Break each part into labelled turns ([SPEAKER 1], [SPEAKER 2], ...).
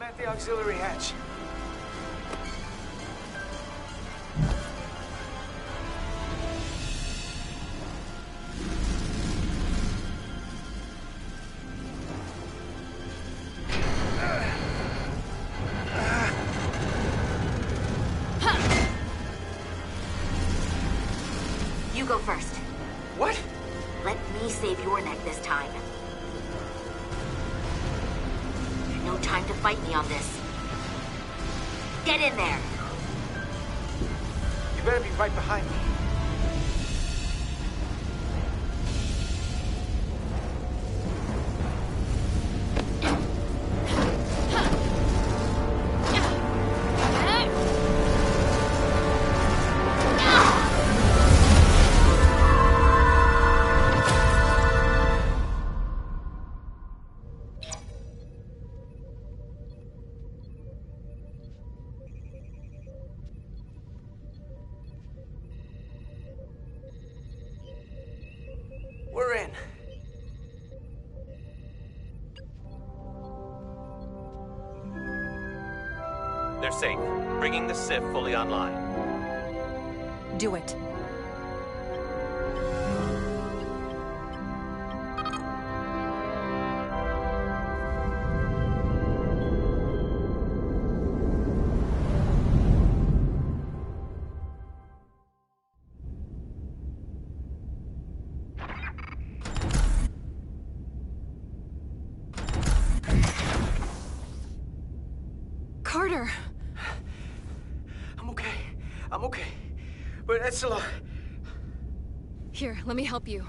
[SPEAKER 1] at the auxiliary hatch.
[SPEAKER 2] You go first.
[SPEAKER 1] What?
[SPEAKER 2] Let me save your neck this time. No time to fight me on this. Get in there!
[SPEAKER 1] You better be right behind me. We're in.
[SPEAKER 3] They're safe, bringing the SIF fully online.
[SPEAKER 4] Do it. Carter!
[SPEAKER 1] I'm okay. But that's a lot.
[SPEAKER 4] Here, let me help you.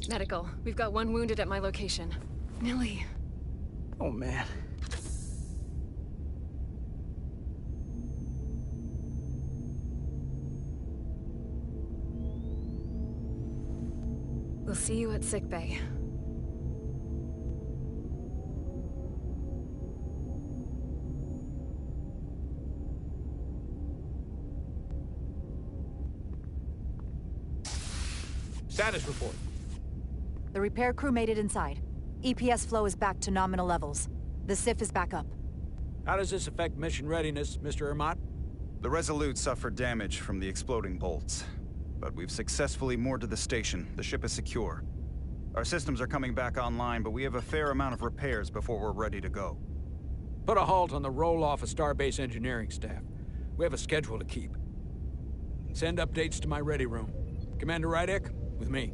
[SPEAKER 4] Medical. We've got one wounded at my location. Millie.
[SPEAKER 1] Oh, man.
[SPEAKER 4] We'll see you at sickbay.
[SPEAKER 5] Status report.
[SPEAKER 6] The repair crew made it inside. EPS flow is back to nominal levels. The SIF is back up.
[SPEAKER 5] How does this affect mission readiness, Mr. Ermont?
[SPEAKER 7] The Resolute suffered damage from the exploding bolts. But we've successfully moored to the station. The ship is secure. Our systems are coming back online, but we have a fair amount of repairs before we're ready to go.
[SPEAKER 5] Put a halt on the roll-off of Starbase engineering staff. We have a schedule to keep. Send updates to my ready room. Commander Rydek, with me.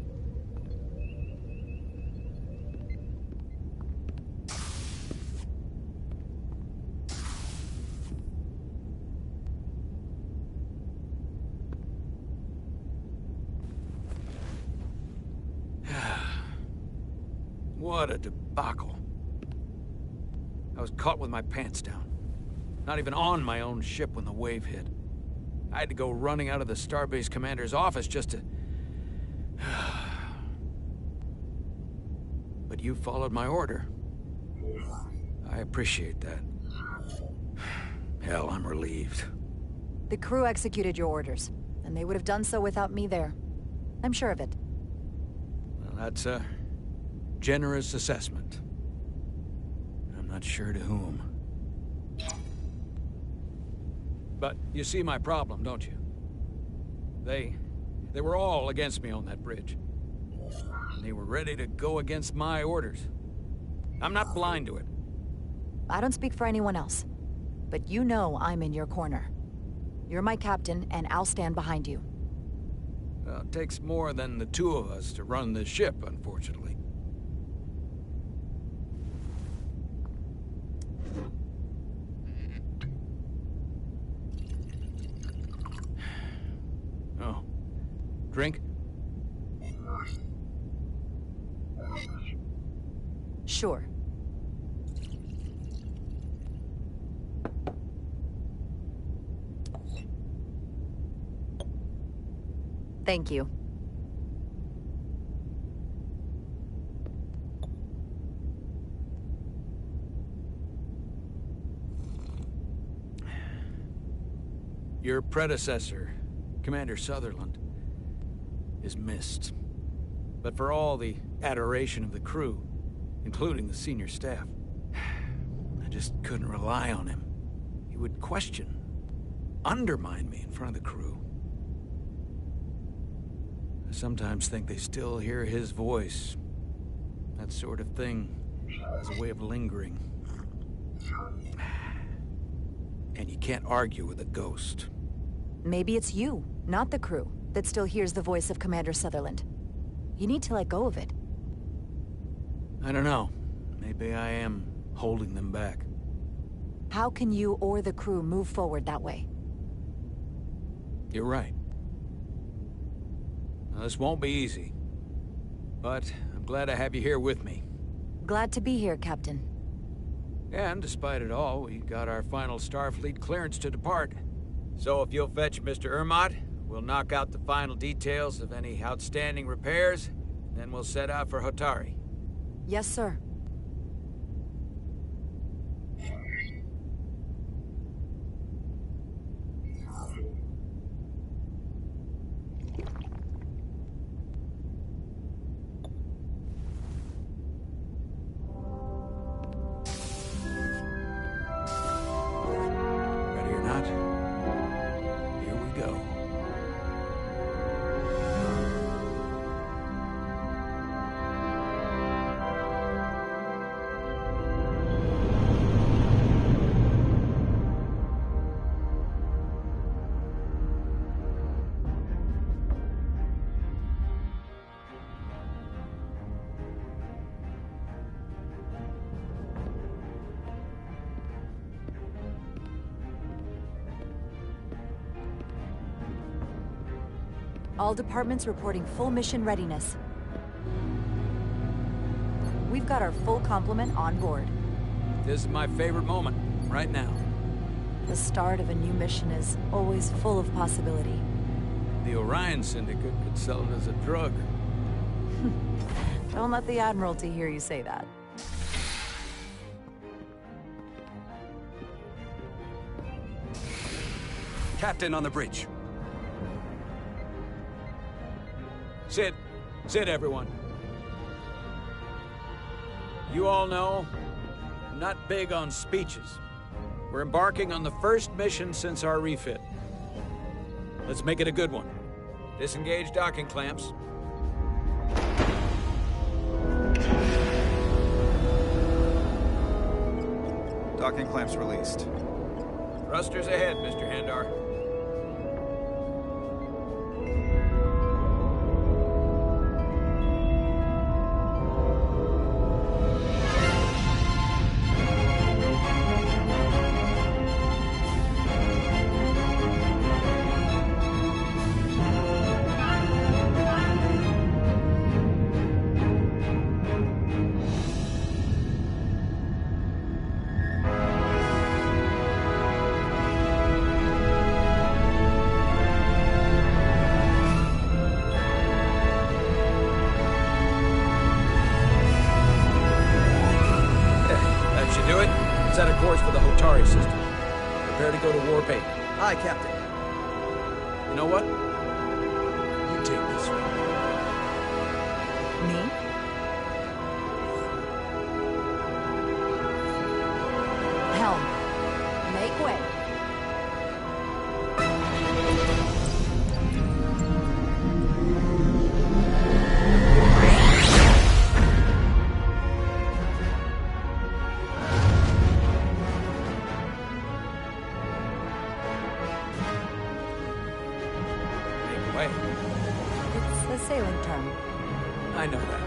[SPEAKER 5] What a debacle. I was caught with my pants down. Not even on my own ship when the wave hit. I had to go running out of the Starbase commander's office just to... But you followed my order. I appreciate that. Hell, I'm relieved.
[SPEAKER 6] The crew executed your orders, and they would have done so without me there. I'm sure of it.
[SPEAKER 5] Well, that's a generous assessment. I'm not sure to whom. But you see my problem, don't you? They were all against me on that bridge. And they were ready to go against my orders. I'm not blind to it.
[SPEAKER 6] I don't speak for anyone else, but you know I'm in your corner. You're my captain, and I'll stand behind you.
[SPEAKER 5] Well, it takes more than the two of us to run this ship, unfortunately. Oh. Drink?
[SPEAKER 6] Sure. Thank you.
[SPEAKER 5] Your predecessor, Commander Sutherland, is missed. But for all the adoration of the crew, including the senior staff, I just couldn't rely on him. He would question, undermine me in front of the crew. I sometimes think they still hear his voice. That sort of thing has a way of lingering. And you can't argue with a ghost.
[SPEAKER 6] Maybe it's you, not the crew, that still hears the voice of Commander Sutherland. You need to let go of it.
[SPEAKER 5] I don't know. Maybe I am holding them back.
[SPEAKER 6] How can you or the crew move forward that way?
[SPEAKER 5] You're right. Now, this won't be easy. But I'm glad to have you here with me.
[SPEAKER 6] Glad to be here, Captain.
[SPEAKER 5] And despite it all, we got our final Starfleet clearance to depart. So if you'll fetch Mr. Ermont, we'll knock out the final details of any outstanding repairs, and then we'll set out for Hotari.
[SPEAKER 6] Yes, sir.
[SPEAKER 5] Ready or not? Here we go.
[SPEAKER 6] All departments reporting full mission readiness. We've got our full complement on board.
[SPEAKER 5] This is my favorite moment, right now.
[SPEAKER 6] The start of a new mission is always full of possibility.
[SPEAKER 5] The Orion Syndicate could sell it as a drug.
[SPEAKER 6] Don't let the Admiralty hear you say that.
[SPEAKER 8] Captain on the bridge.
[SPEAKER 5] Sit. Sit, everyone. You all know, I'm not big on speeches. We're embarking on the first mission since our refit. Let's make it a good one. Disengage docking clamps.
[SPEAKER 7] Docking clamps released.
[SPEAKER 5] Thrusters ahead, Mr. Handar. Set a course for the Hotari system. Prepare to go to Warp 8.
[SPEAKER 1] Aye, Captain.
[SPEAKER 5] You know what? You take this one.
[SPEAKER 6] Me? Helm. Make way. It's a sailing term.
[SPEAKER 5] I know that.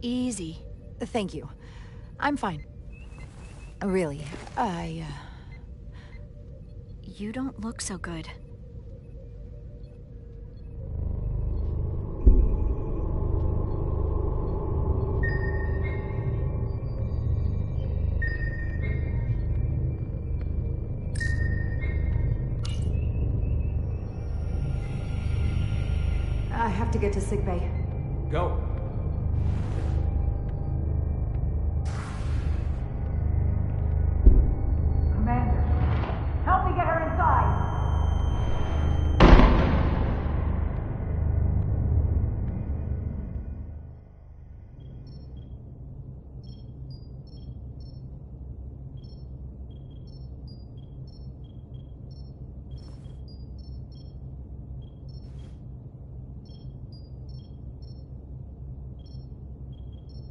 [SPEAKER 6] Easy. Thank you. I'm fine. Really,
[SPEAKER 2] You don't look so good.
[SPEAKER 6] have to get to sickbay.
[SPEAKER 5] Go.
[SPEAKER 6] Commander, help me get her inside!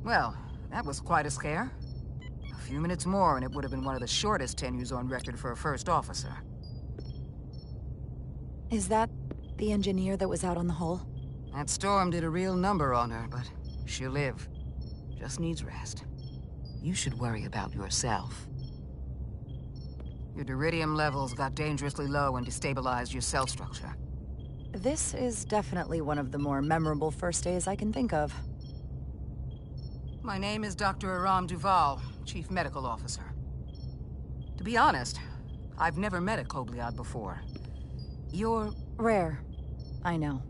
[SPEAKER 9] Well, that was quite a scare. A few minutes more and it would have been one of the shortest tenures on record for a first officer.
[SPEAKER 6] Is that the engineer that was out on the hull?
[SPEAKER 9] That storm did a real number on her, but she'll live. Just needs rest. You should worry about yourself. Your duridium levels got dangerously low and destabilized your cell structure.
[SPEAKER 6] This is definitely one of the more memorable first days I can think of.
[SPEAKER 9] My name is Dr. Aram Duval, Chief Medical Officer. To be honest, I've never met a Kobliad before. You're...
[SPEAKER 6] Rare. I know.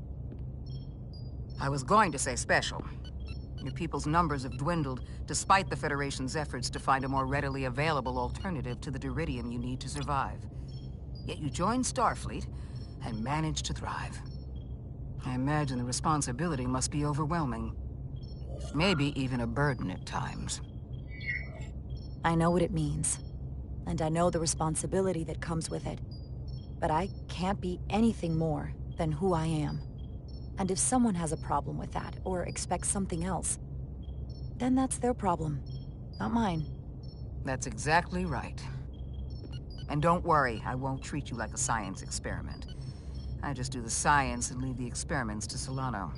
[SPEAKER 9] I was going to say special. Your people's numbers have dwindled, despite the Federation's efforts to find a more readily available alternative to the duridium you need to survive. Yet you joined Starfleet and managed to thrive. I imagine the responsibility must be overwhelming. Maybe even a burden at times.
[SPEAKER 6] I know what it means. And I know the responsibility that comes with it. But I can't be anything more than who I am. And if someone has a problem with that, or expects something else, then that's their problem, not mine.
[SPEAKER 9] That's exactly right. And don't worry, I won't treat you like a science experiment. I just do the science and leave the experiments to Solano.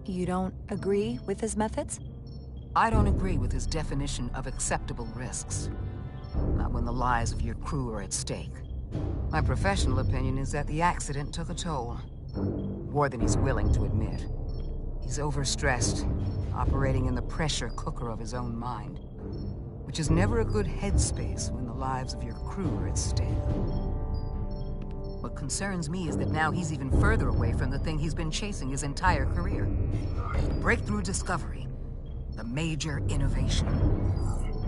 [SPEAKER 6] You don't agree with his methods?
[SPEAKER 9] I don't agree with his definition of acceptable risks. Not when the lives of your crew are at stake. My professional opinion is that the accident took a toll. More than he's willing to admit. He's overstressed, operating in the pressure cooker of his own mind. Which is never a good headspace when the lives of your crew are at stake. What concerns me is that now he's even further away from the thing he's been chasing his entire career. Breakthrough discovery. The major innovation.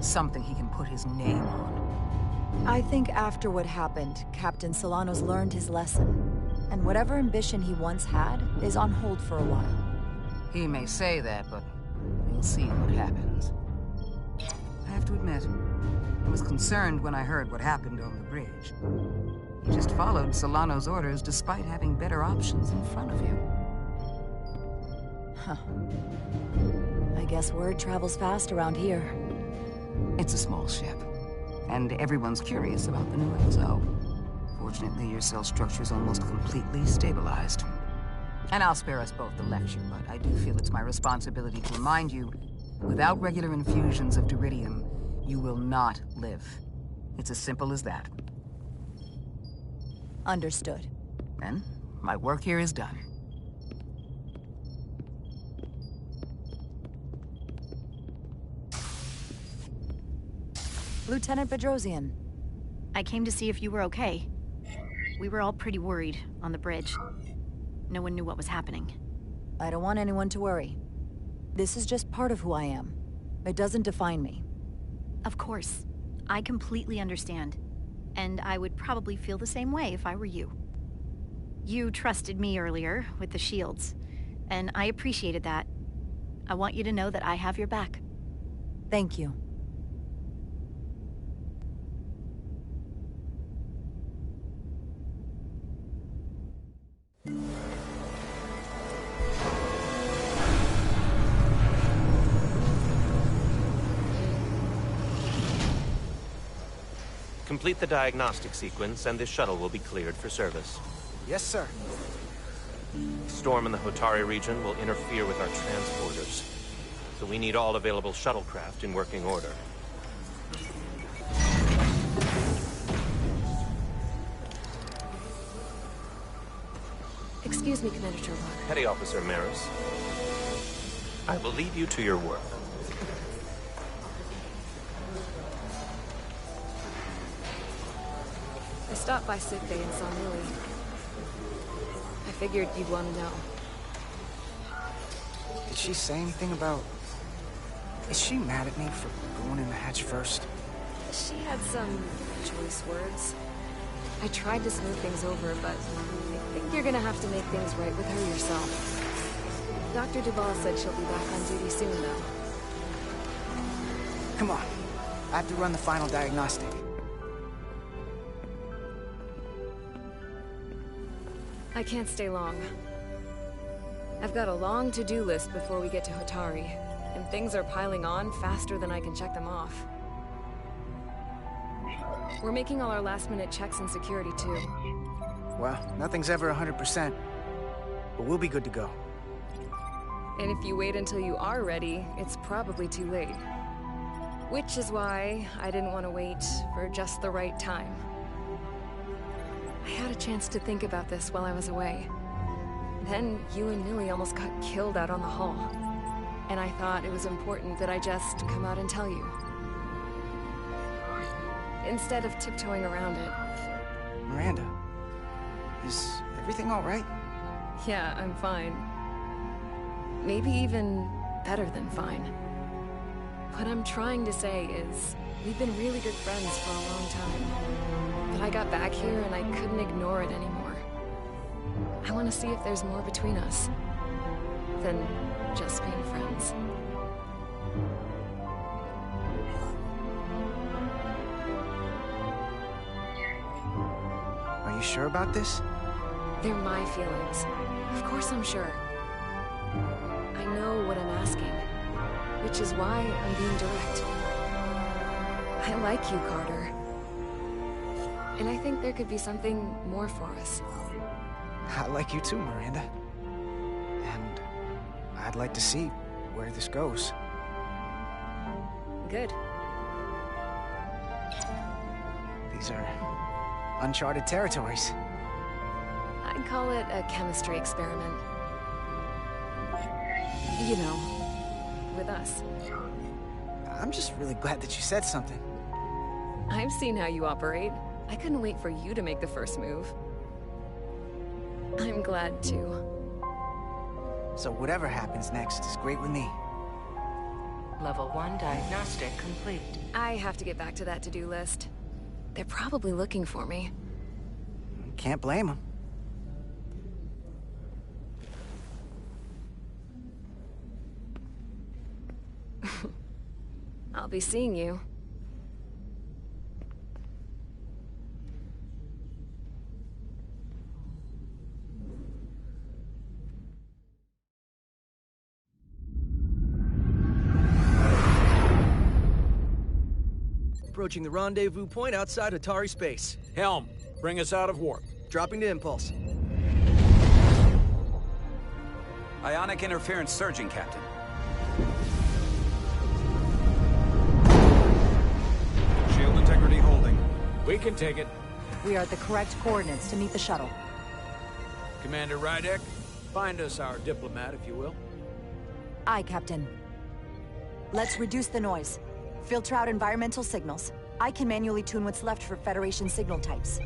[SPEAKER 9] Something he can put his name on.
[SPEAKER 6] I think after what happened, Captain Solano's learned his lesson. And whatever ambition he once had is on hold for a while.
[SPEAKER 9] He may say that, but we'll see what happens. I have to admit, I was concerned when I heard what happened on the bridge. You just followed Solano's orders despite having better options in front of you.
[SPEAKER 6] Huh. I guess word travels fast around here.
[SPEAKER 9] It's a small ship, and everyone's curious about the new XO. Fortunately, your cell structure's almost completely stabilized. And I'll spare us both the lecture, but I do feel it's my responsibility to remind you, without regular infusions of duridium, you will not live. It's as simple as that.
[SPEAKER 6] Understood.
[SPEAKER 9] Then, my work here is done.
[SPEAKER 6] Lieutenant Bedrosian.
[SPEAKER 2] I came to see if you were okay. We were all pretty worried on the bridge. No one knew what was happening.
[SPEAKER 6] I don't want anyone to worry. This is just part of who I am. It doesn't define me.
[SPEAKER 2] Of course. I completely understand. And I would probably feel the same way if I were you. You trusted me earlier with the shields, and I appreciated that. I want you to know that I have your back.
[SPEAKER 6] Thank you.
[SPEAKER 3] Complete the diagnostic sequence, and this shuttle will be cleared for service.
[SPEAKER 1] Yes, sir.
[SPEAKER 3] Storm in the Hotari region will interfere with our transporters, so we need all available shuttlecraft in working order.
[SPEAKER 4] Excuse me, Commander Sherlock.
[SPEAKER 3] Petty Officer Maris, I will leave you to your work.
[SPEAKER 4] I stopped by sickbay and saw Millie. I figured you'd want to know.
[SPEAKER 10] Did she say anything about... Is she mad at me for going in the hatch first?
[SPEAKER 4] She had some choice words. I tried to smooth things over, but I think you're gonna have to make things right with her yourself. Dr. Duvall said she'll be back on duty soon, though.
[SPEAKER 10] Come on. I have to run the final diagnostic.
[SPEAKER 4] I can't stay long. I've got a long to-do list before we get to Hotari, and things are piling on faster than I can check them off. We're making all our last-minute checks and security, too.
[SPEAKER 10] Well, nothing's ever 100%, but we'll be good to go.
[SPEAKER 4] And if you wait until you are ready, it's probably too late. Which is why I didn't want to wait for just the right time. I had a chance to think about this while I was away. Then you and Millie almost got killed out on the hull. And I thought it was important that I just come out and tell you. Instead of tiptoeing around it.
[SPEAKER 10] Miranda, is everything all right?
[SPEAKER 4] Yeah, I'm fine. Maybe even better than fine. What I'm trying to say is, we've been really good friends for a long time. But I got back here and I couldn't ignore it anymore. I want to see if there's more between us than just being friends.
[SPEAKER 10] Are you sure about this?
[SPEAKER 4] They're my feelings. Of course I'm sure. I know what I'm asking, which is why I'm being direct. I like you, Carter. And I think there could be something more for us.
[SPEAKER 10] I like you too, Miranda. And I'd like to see where this goes.
[SPEAKER 4] Good.
[SPEAKER 10] These are uncharted territories.
[SPEAKER 4] I'd call it a chemistry experiment. You know, with us.
[SPEAKER 10] I'm just really glad that you said something.
[SPEAKER 4] I've seen how you operate. I couldn't wait for you to make the first move. I'm glad too.
[SPEAKER 10] So whatever happens next is great with me.
[SPEAKER 11] Level 1 diagnostic complete.
[SPEAKER 4] I have to get back to that to-do list. They're probably looking for me.
[SPEAKER 10] Can't blame them.
[SPEAKER 4] I'll be seeing you.
[SPEAKER 12] Approaching the rendezvous point outside Hotari space.
[SPEAKER 5] Helm, bring us out of warp.
[SPEAKER 12] Dropping to impulse.
[SPEAKER 8] Ionic interference surging, Captain.
[SPEAKER 7] Shield integrity holding.
[SPEAKER 5] We can take it.
[SPEAKER 6] We are at the correct coordinates to meet the shuttle.
[SPEAKER 5] Commander Rydek, find us our diplomat, if you will.
[SPEAKER 6] Aye, Captain. Let's reduce the noise. Filter out environmental signals. I can manually tune what's left for Federation signal types.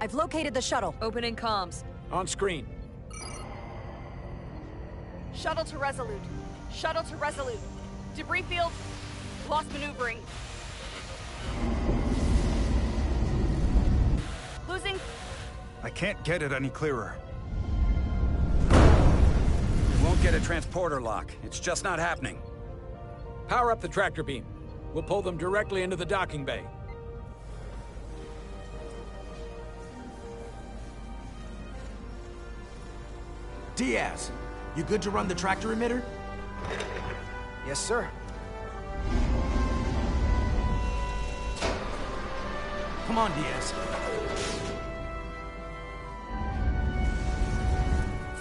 [SPEAKER 6] I've located the shuttle.
[SPEAKER 13] Opening comms.
[SPEAKER 5] On screen.
[SPEAKER 13] Shuttle to Resolute. Shuttle to Resolute. Debris field. Lost maneuvering. Losing.
[SPEAKER 7] I can't get it any clearer.
[SPEAKER 8] Won't get a transporter lock. It's just not happening.
[SPEAKER 5] Power up the tractor beam. We'll pull them directly into the docking bay.
[SPEAKER 14] Diaz, you good to run the tractor emitter?
[SPEAKER 12] Yes, sir.
[SPEAKER 14] Come on, Diaz.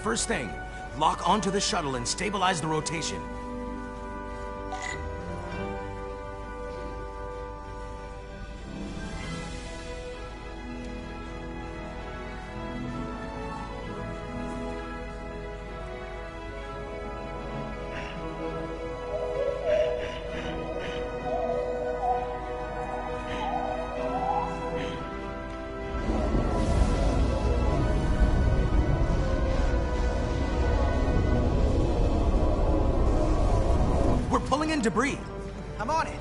[SPEAKER 14] First thing, lock onto the shuttle and stabilize the rotation. Pulling in debris.
[SPEAKER 12] I'm on it.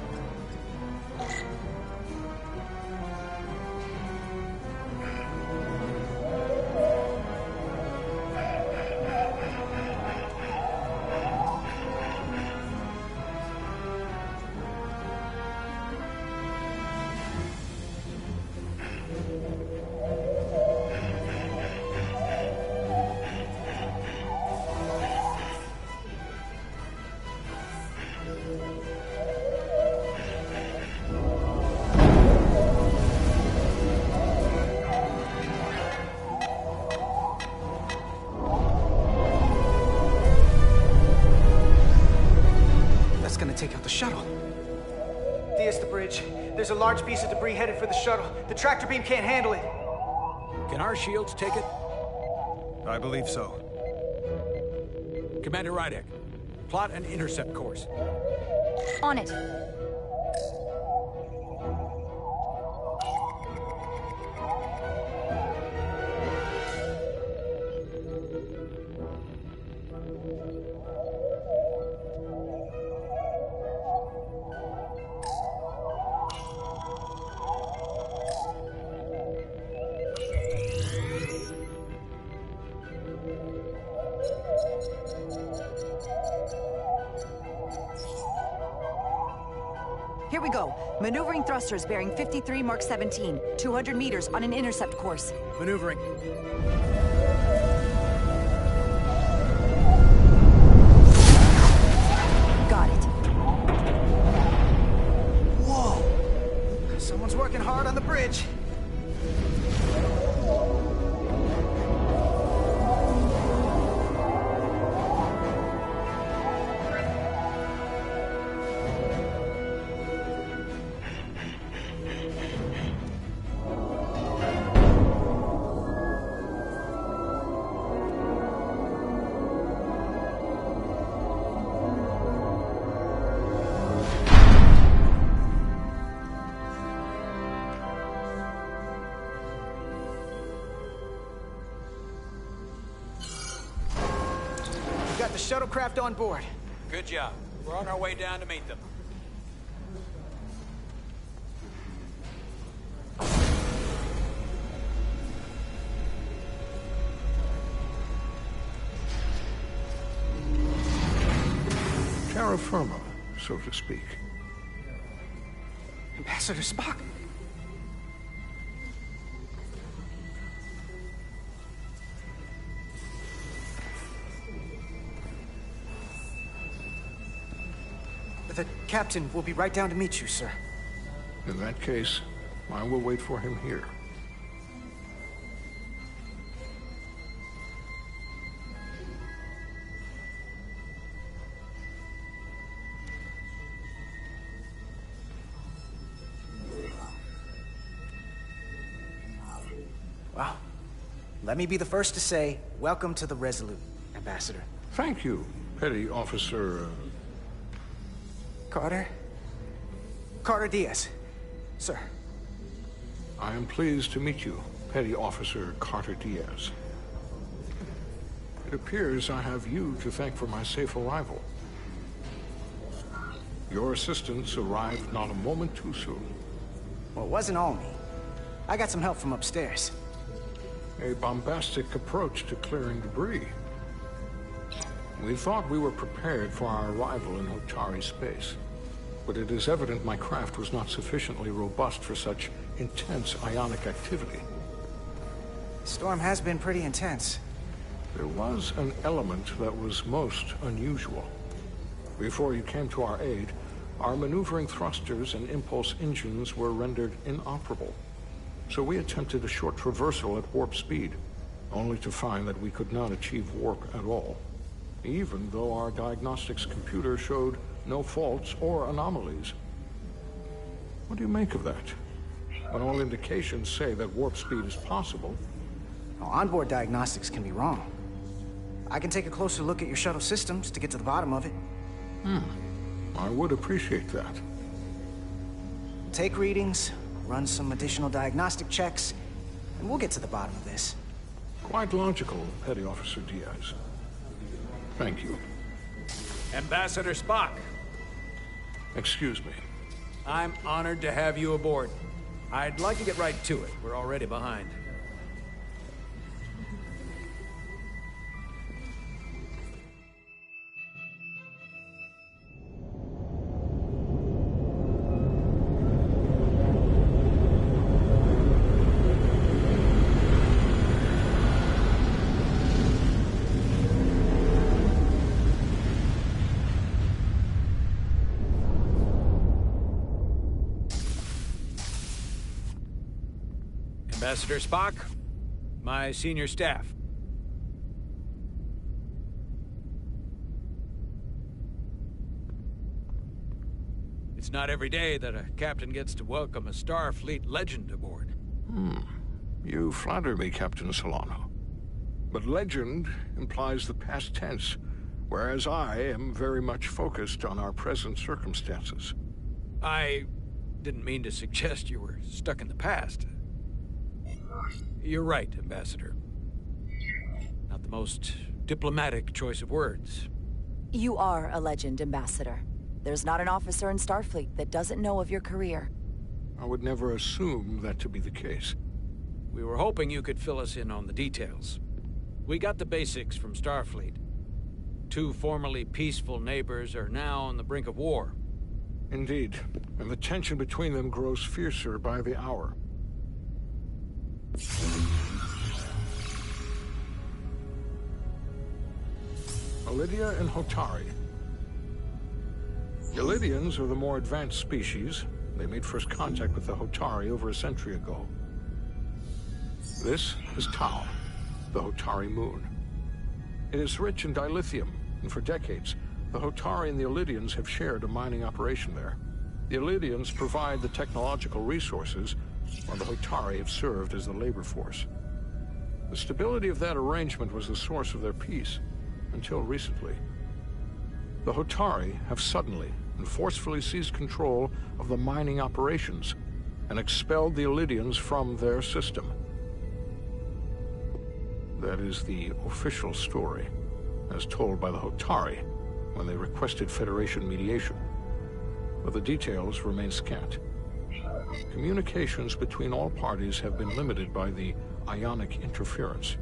[SPEAKER 12] Take out the shuttle.
[SPEAKER 1] Diaz, the bridge. There's a large piece of debris headed for the shuttle. The tractor beam can't handle it.
[SPEAKER 5] Can our shields take it?
[SPEAKER 7] I believe so.
[SPEAKER 5] Commander Rydek, plot an intercept course.
[SPEAKER 2] On it.
[SPEAKER 6] Here we go. Maneuvering thrusters bearing 53 Mark 17, 200 meters on an intercept course.
[SPEAKER 12] Maneuvering.
[SPEAKER 6] Got it.
[SPEAKER 12] Whoa! Someone's working hard on the bridge. Got the shuttlecraft on board.
[SPEAKER 5] Good job. We're on our way down to meet them.
[SPEAKER 15] Terra firma, so to speak.
[SPEAKER 12] Ambassador Spock. The captain will be right down to meet you, sir.
[SPEAKER 15] In that case, I will wait for him here.
[SPEAKER 12] Well, let me be the first to say, welcome to the Resolute, Ambassador.
[SPEAKER 15] Thank you, Petty Officer...
[SPEAKER 12] Carter? Carter Diaz. Sir.
[SPEAKER 15] I am pleased to meet you, Petty Officer Carter Diaz. It appears I have you to thank for my safe arrival. Your assistance arrived not a moment too soon.
[SPEAKER 12] Well, it wasn't all me. I got some help from upstairs.
[SPEAKER 15] A bombastic approach to clearing debris. We thought we were prepared for our arrival in Hotari space. but it is evident my craft was not sufficiently robust for such intense ionic activity.
[SPEAKER 12] The storm has been pretty intense.
[SPEAKER 15] There was an element that was most unusual. Before you came to our aid, our maneuvering thrusters and impulse engines were rendered inoperable. So we attempted a short traversal at warp speed, only to find that we could not achieve warp at all, even though our diagnostics computer showed no faults or anomalies. What do you make of that? When all indications say that warp speed is possible.
[SPEAKER 12] Well, onboard diagnostics can be wrong. I can take a closer look at your shuttle systems to get to the bottom of it.
[SPEAKER 15] I would appreciate that.
[SPEAKER 12] Take readings, run some additional diagnostic checks, and we'll get to the bottom of this.
[SPEAKER 15] Quite logical, Petty Officer Diaz. Thank you.
[SPEAKER 5] Ambassador Spock.
[SPEAKER 15] Excuse me.
[SPEAKER 5] I'm honored to have you aboard. I'd like to get right to it. We're already behind. Ambassador Spock, my senior staff. It's not every day that a captain gets to welcome a Starfleet legend aboard.
[SPEAKER 15] You flatter me, Captain Solano. But legend implies the past tense, whereas I am very much focused on our present circumstances.
[SPEAKER 5] I didn't mean to suggest you were stuck in the past. You're right, Ambassador. Not the most diplomatic choice of words.
[SPEAKER 6] You are a legend, Ambassador. There's not an officer in Starfleet that doesn't know of your career.
[SPEAKER 15] I would never assume that to be the case.
[SPEAKER 5] We were hoping you could fill us in on the details. We got the basics from Starfleet. Two formerly peaceful neighbors are now on the brink of war.
[SPEAKER 15] Indeed, and the tension between them grows fiercer by the hour. Elydia and Hotari. The Elydians are the more advanced species. They made first contact with the Hotari over a century ago. This is Tau, the Hotari moon. It is rich in dilithium, and for decades, the Hotari and the Elydians have shared a mining operation there. The Elydians provide the technological resources, while the Hotari have served as the labor force. The stability of that arrangement was the source of their peace, until recently. The Hotari have suddenly and forcefully seized control of the mining operations and expelled the Elydians from their system. That is the official story, as told by the Hotari when they requested Federation mediation. But the details remain scant. Communications between all parties have been limited by the ionic interference.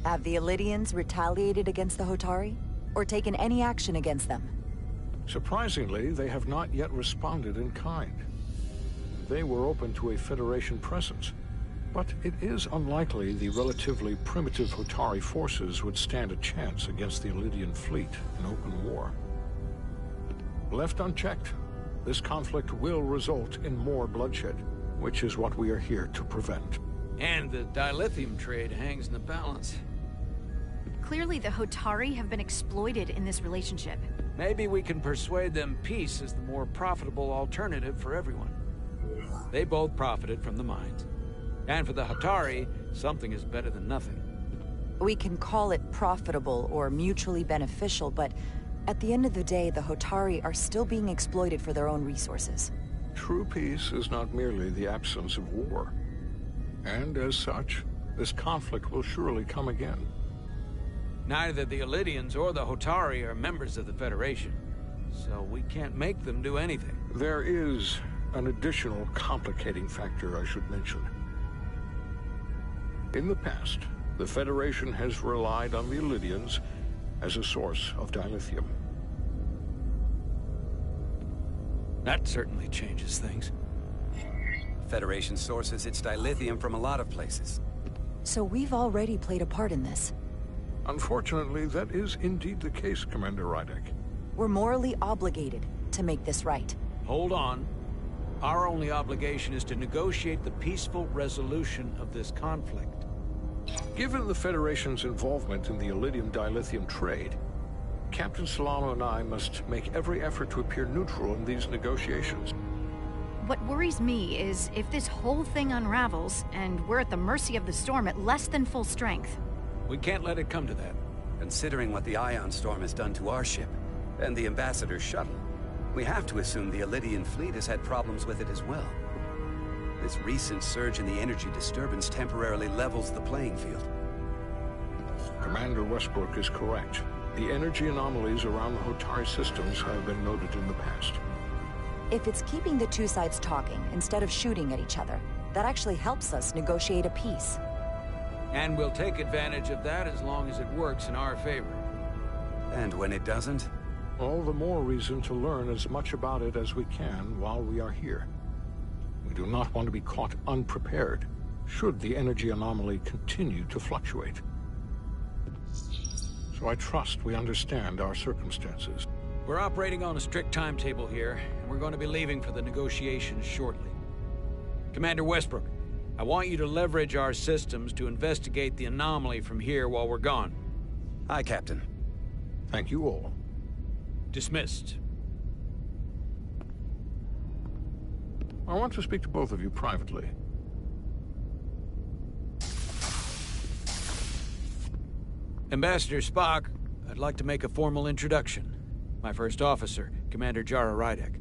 [SPEAKER 6] Have the Elydians retaliated against the Hotari? Or taken any action against them?
[SPEAKER 15] Surprisingly, they have not yet responded in kind. They were open to a Federation presence, but it is unlikely the relatively primitive Hotari forces would stand a chance against the Elydian fleet in open war. Left unchecked, this conflict will result in more bloodshed, which is what we are here to prevent.
[SPEAKER 5] And the dilithium trade hangs in the balance.
[SPEAKER 2] Clearly the Hotari have been exploited in this relationship.
[SPEAKER 5] Maybe we can persuade them peace is the more profitable alternative for everyone. They both profited from the mines. And for the Hotari, something is better than nothing.
[SPEAKER 6] We can call it profitable or mutually beneficial, but at the end of the day, the Hotari are still being exploited for their own resources.
[SPEAKER 15] True peace is not merely the absence of war. And as such, this conflict will surely come again.
[SPEAKER 5] Neither the Elydians or the Hotari are members of the Federation, so we can't make them do anything.
[SPEAKER 15] There is an additional complicating factor I should mention. In the past, the Federation has relied on the Elydians as a source of dilithium.
[SPEAKER 5] That certainly changes things.
[SPEAKER 8] Federation sources its dilithium from a lot of places.
[SPEAKER 6] So we've already played a part in this.
[SPEAKER 15] Unfortunately, that is indeed the case, Commander Rydek.
[SPEAKER 6] We're morally obligated to make this right.
[SPEAKER 5] Hold on. Our only obligation is to negotiate the peaceful resolution of this conflict.
[SPEAKER 15] Given the Federation's involvement in the Iridium dilithium trade, Captain Solano and I must make every effort to appear neutral in these negotiations.
[SPEAKER 2] What worries me is if this whole thing unravels, and we're at the mercy of the storm at less than full strength.
[SPEAKER 5] We can't let it come to that.
[SPEAKER 8] Considering what the Ion Storm has done to our ship, and the Ambassador's shuttle, we have to assume the Ilidian fleet has had problems with it as well. This recent surge in the energy disturbance temporarily levels the playing field.
[SPEAKER 15] Commander Westbrook is correct. The energy anomalies around the Hotari systems have been noted in the past.
[SPEAKER 6] If it's keeping the two sides talking instead of shooting at each other, that actually helps us negotiate a peace.
[SPEAKER 5] And we'll take advantage of that as long as it works in our favor.
[SPEAKER 8] And when it doesn't?
[SPEAKER 15] All the more reason to learn as much about it as we can while we are here. We do not want to be caught unprepared, should the energy anomaly continue to fluctuate. So I trust we understand our circumstances.
[SPEAKER 5] We're operating on a strict timetable here, and we're going to be leaving for the negotiations shortly. Commander Westbrook, I want you to leverage our systems to investigate the anomaly from here while we're gone.
[SPEAKER 8] Aye, Captain.
[SPEAKER 15] Thank you all.
[SPEAKER 5] Dismissed.
[SPEAKER 15] I want to speak to both of you privately.
[SPEAKER 5] Ambassador Spock, I'd like to make a formal introduction. My first officer, Commander Jara Rydek.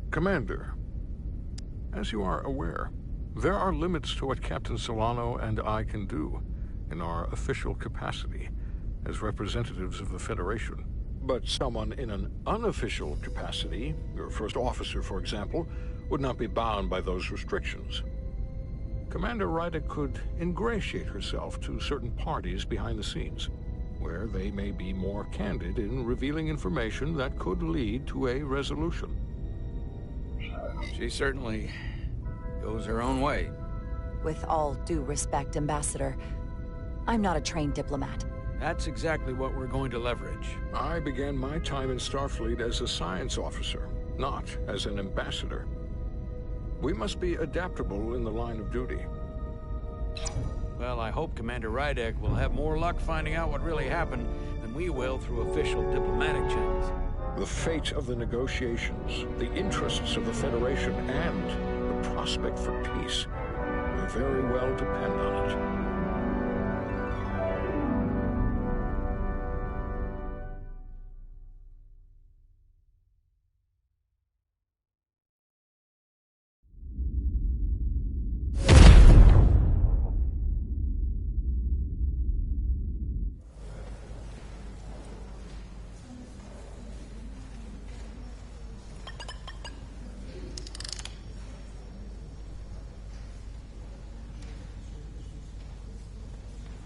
[SPEAKER 15] Commander, as you are aware, there are limits to what Captain Solano and I can do in our official capacity as representatives of the Federation. But someone in an unofficial capacity, your first officer, for example, would not be bound by those restrictions. Commander Rydek could ingratiate herself to certain parties behind the scenes, where they may be more candid in revealing information that could lead to a resolution.
[SPEAKER 5] She certainly goes her own way.
[SPEAKER 6] With all due respect, Ambassador, I'm not a trained diplomat.
[SPEAKER 5] That's exactly what we're going to leverage.
[SPEAKER 15] I began my time in Starfleet as a science officer, not as an ambassador. We must be adaptable in the line of duty.
[SPEAKER 5] Well, I hope Commander Rydek will have more luck finding out what really happened than we will through official diplomatic channels.
[SPEAKER 15] The fate of the negotiations, the interests of the Federation, and the prospect for peace may very well depend on it.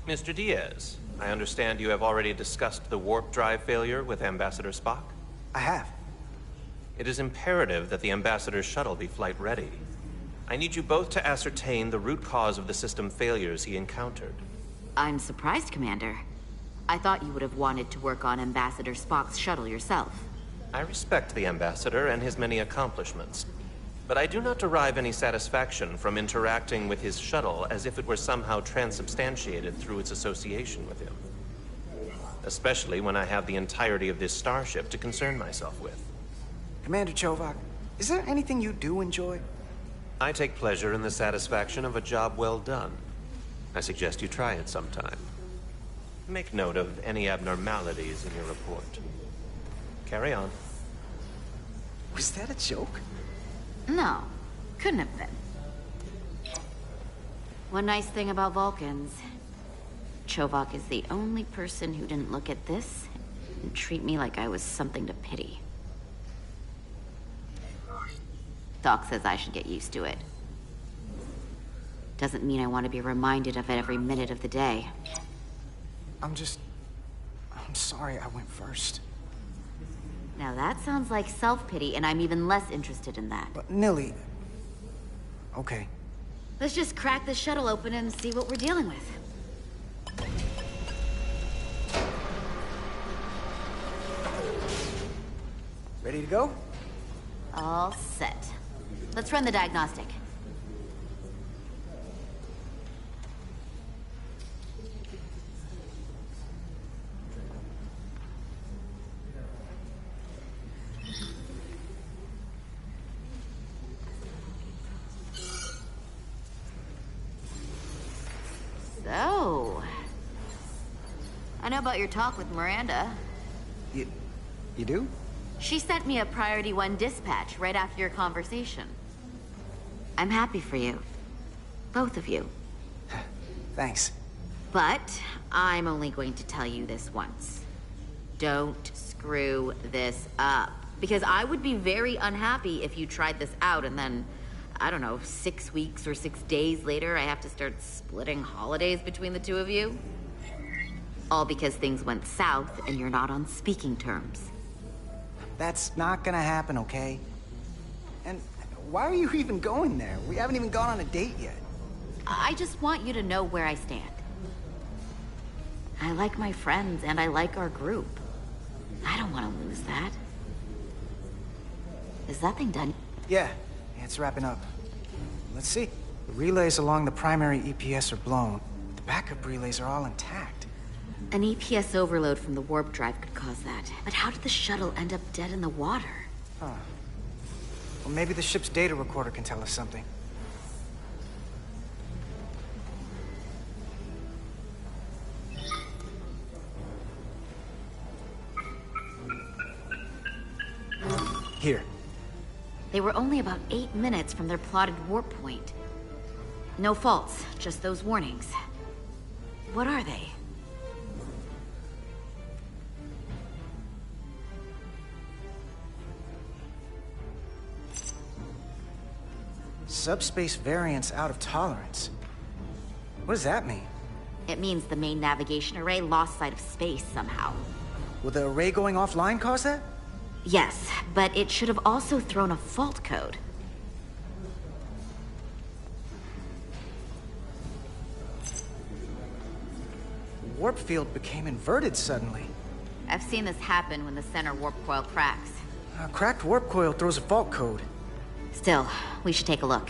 [SPEAKER 3] Mr. Diaz, I understand you have already discussed the warp drive failure with Ambassador Spock?
[SPEAKER 12] I have.
[SPEAKER 3] It is imperative that the Ambassador's shuttle be flight ready. I need you both to ascertain the root cause of the system failures he encountered.
[SPEAKER 16] I'm surprised, Commander. I thought you would have wanted to work on Ambassador Spock's shuttle yourself.
[SPEAKER 3] I respect the Ambassador and his many accomplishments, but I do not derive any satisfaction from interacting with his shuttle as if it were somehow transubstantiated through its association with him. Especially when I have the entirety of this starship to concern myself with.
[SPEAKER 12] Commander Chovak, is there anything you do enjoy?
[SPEAKER 3] I take pleasure in the satisfaction of a job well done. I suggest you try it sometime. Make note of any abnormalities in your report. Carry on.
[SPEAKER 12] Was that a joke?
[SPEAKER 16] No, couldn't have been. One nice thing about Vulcans, Chovak is the only person who didn't look at this and treat me like I was something to pity. Doc says I should get used to it. Doesn't mean I want to be reminded of it every minute of the day.
[SPEAKER 12] I'm sorry I went first.
[SPEAKER 16] Now that sounds like self-pity, and I'm even less interested in that.
[SPEAKER 12] But Nilly... Okay.
[SPEAKER 16] Let's just crack the shuttle open and see what we're dealing with.
[SPEAKER 12] Ready to go?
[SPEAKER 16] All set. Let's run the diagnostic. So... I know about your talk with Miranda.
[SPEAKER 12] You do?
[SPEAKER 16] She sent me a Priority 1 dispatch right after your conversation. I'm happy for you. Both of you.
[SPEAKER 12] Thanks.
[SPEAKER 16] But I'm only going to tell you this once. Don't screw this up. Because I would be very unhappy if you tried this out and then, I don't know, 6 weeks or 6 days later, I have to start splitting holidays between the two of you. All because things went south and you're not on speaking terms.
[SPEAKER 12] That's not gonna happen, okay? And why are you even going there? We haven't even gone on a date yet.
[SPEAKER 16] I just want you to know where I stand. I like my friends and I like our group. I don't want to lose that. Is that thing done?
[SPEAKER 12] Yeah, it's wrapping up. Let's see. The relays along the primary EPS are blown. The backup relays are all intact.
[SPEAKER 16] An EPS overload from the warp drive could cause that. But how did the shuttle end up dead in the water?
[SPEAKER 12] Huh. Well, maybe the ship's data recorder can tell us something. Here.
[SPEAKER 16] They were only about 8 minutes from their plotted warp point. No faults, just those warnings. What are they?
[SPEAKER 12] Subspace variance out of tolerance. What does that mean?
[SPEAKER 16] It means the main navigation array lost sight of space somehow.
[SPEAKER 12] Will the array going offline cause that?
[SPEAKER 16] Yes, but it should have also thrown a fault code.
[SPEAKER 12] The warp field became inverted suddenly.
[SPEAKER 16] I've seen this happen when the center warp coil cracks.
[SPEAKER 12] A cracked warp coil throws a fault code.
[SPEAKER 16] Still, we should take a look.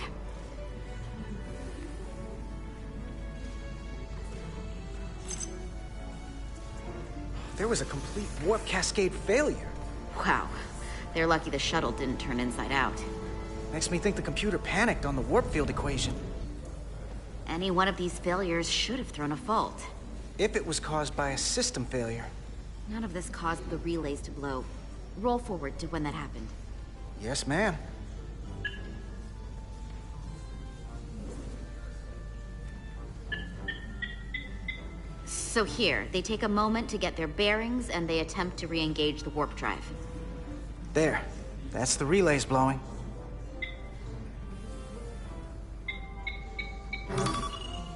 [SPEAKER 12] There was a complete warp cascade failure.
[SPEAKER 16] Wow. They're lucky the shuttle didn't turn inside out.
[SPEAKER 12] Makes me think the computer panicked on the warp field equation.
[SPEAKER 16] Any one of these failures should have thrown a fault.
[SPEAKER 12] If it was caused by a system failure.
[SPEAKER 16] None of this caused the relays to blow. Roll forward to when that happened.
[SPEAKER 12] Yes, ma'am.
[SPEAKER 16] So here, they take a moment to get their bearings and they attempt to re-engage the warp drive.
[SPEAKER 12] There. That's the relays blowing.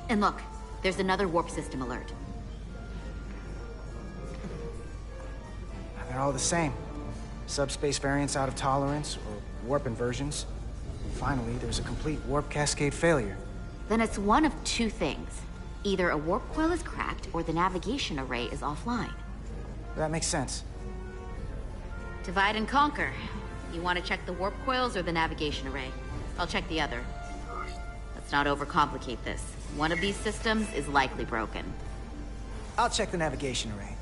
[SPEAKER 16] And look, there's another warp system alert.
[SPEAKER 12] They're all the same. Subspace variance out of tolerance, or warp inversions. Finally, there's a complete warp cascade failure.
[SPEAKER 16] Then it's one of two things. Either a warp coil is cracked, or the navigation array is offline.
[SPEAKER 12] That makes sense.
[SPEAKER 16] Divide and conquer. You want to check the warp coils or the navigation array? I'll check the other. Let's not overcomplicate this. One of these systems is likely broken.
[SPEAKER 12] I'll check the navigation array.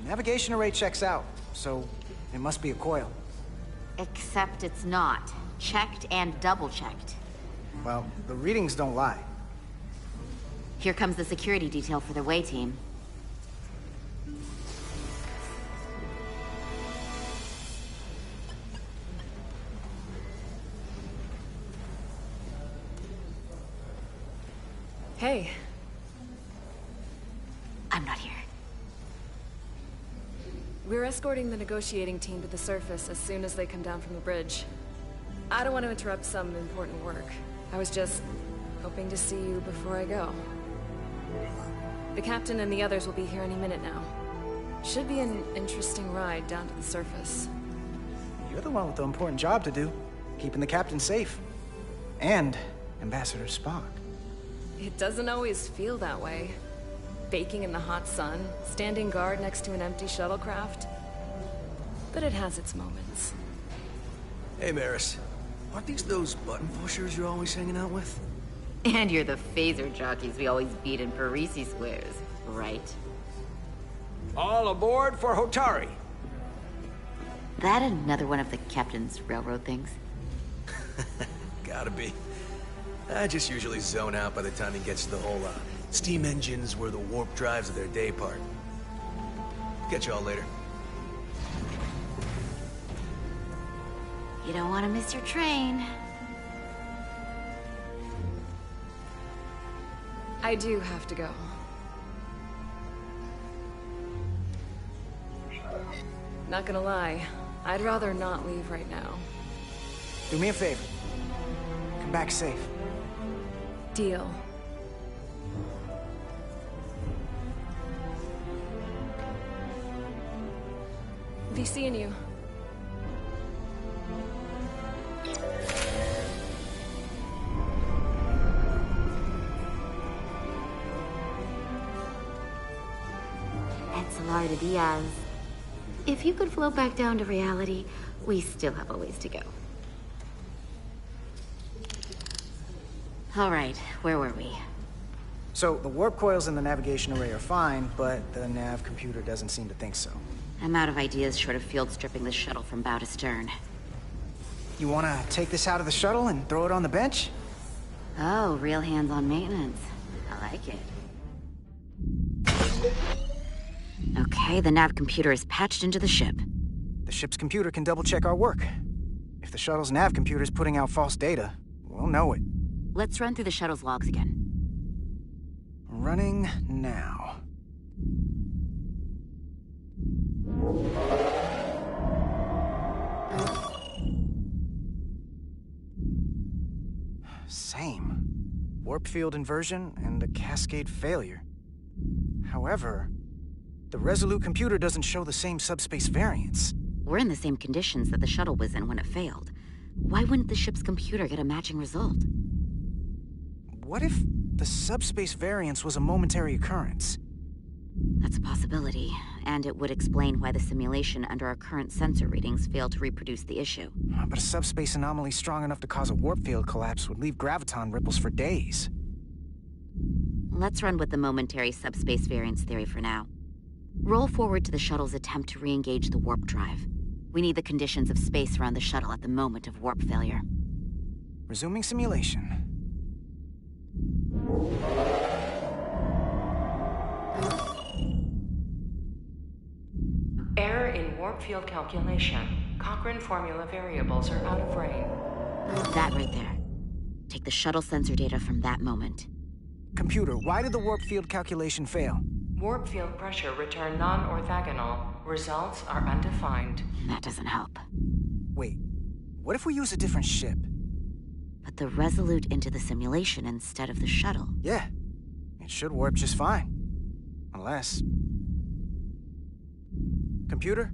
[SPEAKER 12] Navigation array checks out, so it must be a coil.
[SPEAKER 16] Except it's not. Checked and double-checked.
[SPEAKER 12] Well, the readings don't lie.
[SPEAKER 16] Here comes the security detail for the way team.
[SPEAKER 4] Hey.
[SPEAKER 16] I'm not here.
[SPEAKER 4] We're escorting the negotiating team to the surface as soon as they come down from the bridge. I don't want to interrupt some important work. I was just hoping to see you before I go. The captain and the others will be here any minute now. Should be an interesting ride down to the surface.
[SPEAKER 12] You're the one with the important job to do. Keeping the captain safe. And Ambassador Spock.
[SPEAKER 4] It doesn't always feel that way. Baking in the hot sun, standing guard next to an empty shuttlecraft. But it has its moments.
[SPEAKER 14] Hey, Maris. Aren't these those button pushers you're always hanging out with?
[SPEAKER 16] And you're the phaser jockeys we always beat in Parisi squares, right?
[SPEAKER 5] All aboard for Hotari.
[SPEAKER 16] That another one of the captain's railroad things?
[SPEAKER 14] Gotta be. I just usually zone out by the time he gets to the whole, steam engines were the warp drives of their day part. Catch y'all later.
[SPEAKER 16] You don't want to miss your train.
[SPEAKER 4] I do have to go. Not gonna lie, I'd rather not leave right now.
[SPEAKER 12] Do me a favor. Come back safe.
[SPEAKER 4] Deal. Be seeing you.
[SPEAKER 16] Encelarda Diaz. If you could float back down to reality, we still have a ways to go. All right, where were we?
[SPEAKER 12] So, the warp coils in the navigation array are fine, but the nav computer doesn't seem to think so.
[SPEAKER 16] I'm out of ideas short of field stripping this shuttle from bow to stern.
[SPEAKER 12] You wanna take this out of the shuttle and throw it on the bench?
[SPEAKER 16] Oh, real hands-on maintenance. I like it. Okay, the nav computer is patched into the ship.
[SPEAKER 12] The ship's computer can double-check our work. If the shuttle's nav computer is putting out false data, we'll know it.
[SPEAKER 16] Let's run through the shuttle's logs again.
[SPEAKER 12] Running now. Same. Warp field inversion and a cascade failure. However, the Resolute computer doesn't show the same subspace variance.
[SPEAKER 16] We're in the same conditions that the shuttle was in when it failed. Why wouldn't the ship's computer get a matching result?
[SPEAKER 12] What if the subspace variance was a momentary occurrence?
[SPEAKER 16] That's a possibility, and it would explain why the simulation under our current sensor readings failed to reproduce the issue.
[SPEAKER 12] But a subspace anomaly strong enough to cause a warp field collapse would leave graviton ripples for days.
[SPEAKER 16] Let's run with the momentary subspace variance theory for now. Roll forward to the shuttle's attempt to re-engage the warp drive. We need the conditions of space around the shuttle at the moment of warp failure.
[SPEAKER 12] Resuming simulation.
[SPEAKER 11] Error in warp field calculation. Cochrane formula variables are out of range.
[SPEAKER 16] That right there. Take the shuttle sensor data from that moment.
[SPEAKER 12] Computer, why did the warp field calculation fail?
[SPEAKER 11] Warp field pressure returned non-orthogonal. Results are undefined.
[SPEAKER 16] That doesn't help.
[SPEAKER 12] Wait, what if we use a different ship?
[SPEAKER 16] Put the Resolute into the simulation instead of the shuttle.
[SPEAKER 12] Yeah, it should warp just fine. Unless... Computer,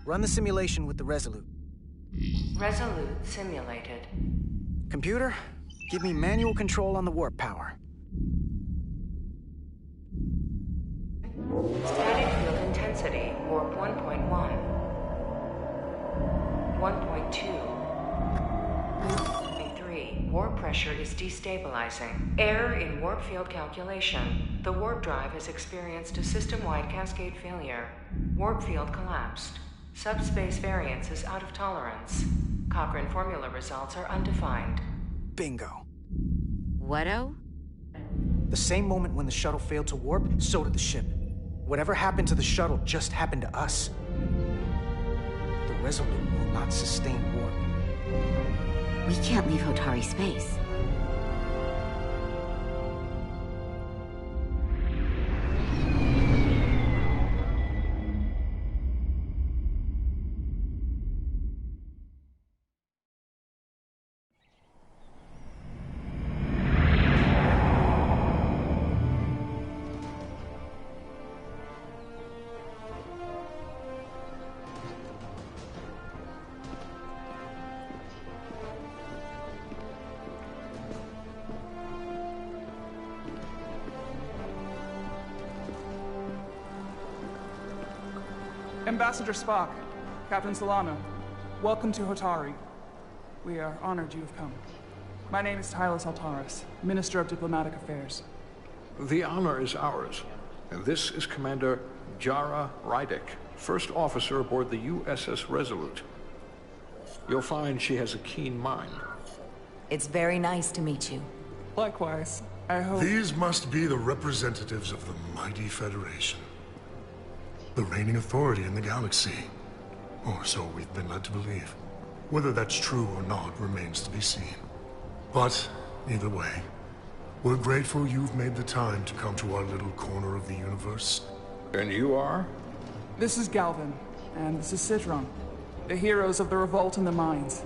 [SPEAKER 12] run the simulation with the Resolute.
[SPEAKER 11] Resolute simulated.
[SPEAKER 12] Computer, give me manual control on the warp power.
[SPEAKER 11] Static field intensity, warp 1.1. 1.2. 3. Warp warp pressure is destabilizing. Error in warp field calculation. The warp drive has experienced a system-wide cascade failure. Warp field collapsed. Subspace variance is out of tolerance. Cochrane formula results are undefined.
[SPEAKER 12] Bingo.
[SPEAKER 16] What-o?
[SPEAKER 12] The same moment when the shuttle failed to warp, so did the ship. Whatever happened to the shuttle just happened to us. The Resolute will not sustain warp.
[SPEAKER 16] We can't leave Hotari space.
[SPEAKER 17] Ambassador Spock, Captain Solano, welcome to Hotari. We are honored you have come. My name is Tylos Altaris, Minister of Diplomatic Affairs.
[SPEAKER 15] The honor is ours, and this is Commander Jara Rydick, first officer aboard the USS Resolute. You'll find she has a keen mind.
[SPEAKER 6] It's very nice to meet you.
[SPEAKER 17] Likewise, I hope...
[SPEAKER 18] These must be the representatives of the mighty Federation. The reigning authority in the galaxy. Or so we've been led to believe. Whether that's true or not remains to be seen. But, either way, we're grateful you've made the time to come to our little corner of the universe.
[SPEAKER 15] And you are?
[SPEAKER 17] This is Galvin, and this is Citron, the heroes of the revolt in the mines.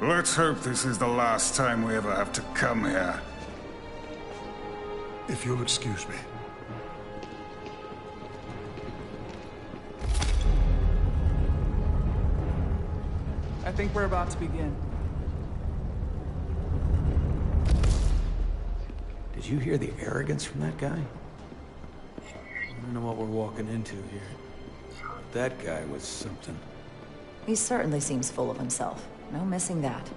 [SPEAKER 19] Let's hope this is the last time we ever have to come here.
[SPEAKER 18] If you'll excuse me.
[SPEAKER 17] I think we're about to begin.
[SPEAKER 5] Did you hear the arrogance from that guy? I don't know what we're walking into here. But that guy was something.
[SPEAKER 6] He certainly seems full of himself. No missing that.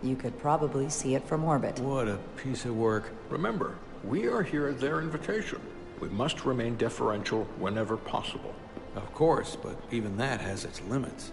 [SPEAKER 6] You could probably see it from orbit.
[SPEAKER 5] What a piece of work.
[SPEAKER 15] Remember, we are here at their invitation. We must remain deferential whenever possible.
[SPEAKER 5] Of course, but even that has its limits.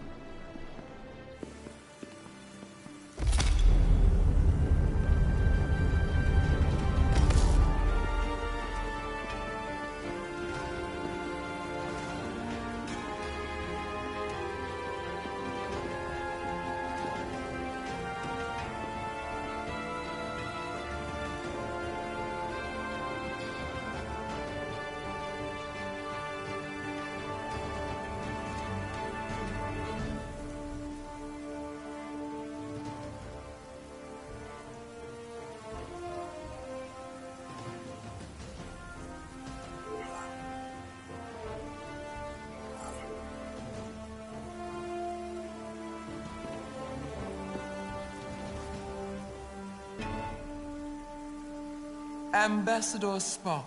[SPEAKER 20] Ambassador Spock,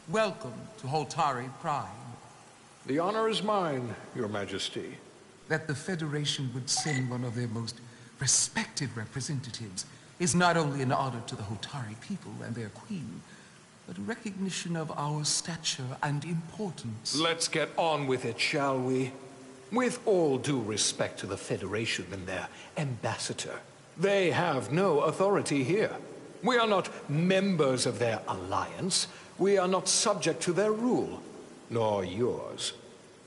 [SPEAKER 20] welcome to Hotari Prime.
[SPEAKER 15] The honor is mine, Your Majesty.
[SPEAKER 20] That the Federation would send one of their most respected representatives is not only an honor to the Hotari people and their queen, but a recognition of our stature and importance.
[SPEAKER 14] Let's get on with it, shall we? With all due respect to the Federation and their ambassador, they have no authority here. We are not members of their alliance. We are not subject to their rule, nor yours.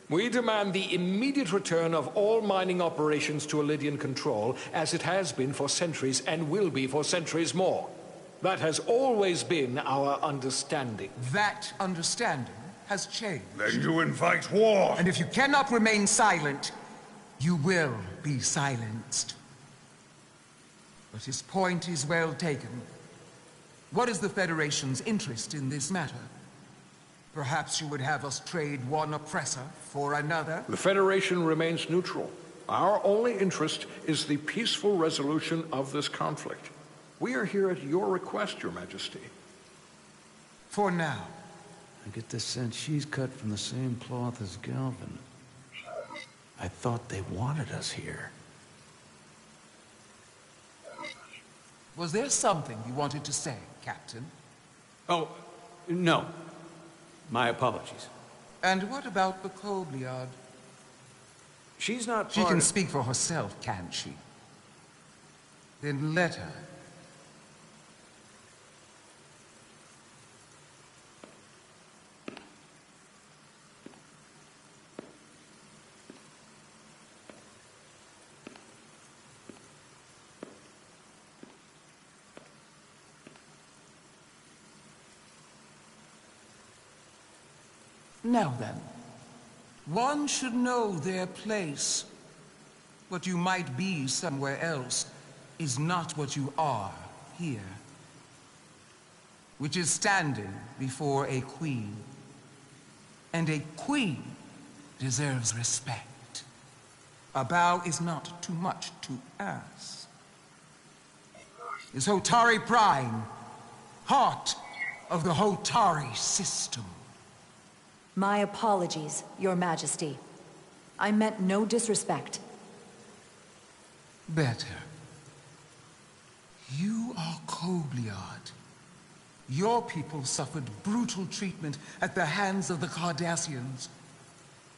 [SPEAKER 14] We demand the immediate return of all mining operations to Elydian control, as it has been for centuries and will be for centuries more. That has always been our understanding.
[SPEAKER 20] That understanding has changed.
[SPEAKER 19] Then you invite war!
[SPEAKER 20] And if you cannot remain silent, you will be silenced. But his point is well taken. What is the Federation's interest in this matter? Perhaps you would have us trade one oppressor for another?
[SPEAKER 15] The Federation remains neutral. Our only interest is the peaceful resolution of this conflict. We are here at your request, Your Majesty.
[SPEAKER 20] For now.
[SPEAKER 21] I get the sense she's cut from the same cloth as Galvin. I thought they wanted us here.
[SPEAKER 20] Was there something you wanted to say, Captain?
[SPEAKER 5] Oh, no. My apologies.
[SPEAKER 20] And what about the Kobliard?
[SPEAKER 5] She's not
[SPEAKER 20] She can speak for herself, can't she? Then let her. Now then, one should know their place. What you might be somewhere else is not what you are here. Which is standing before a queen. And a queen deserves respect. A bow is not too much to ask. Is Hotari Prime, heart of the Hotari system.
[SPEAKER 6] My apologies, Your Majesty. I meant no disrespect.
[SPEAKER 20] Better. You are Kobliard. Your people suffered brutal treatment at the hands of the Cardassians.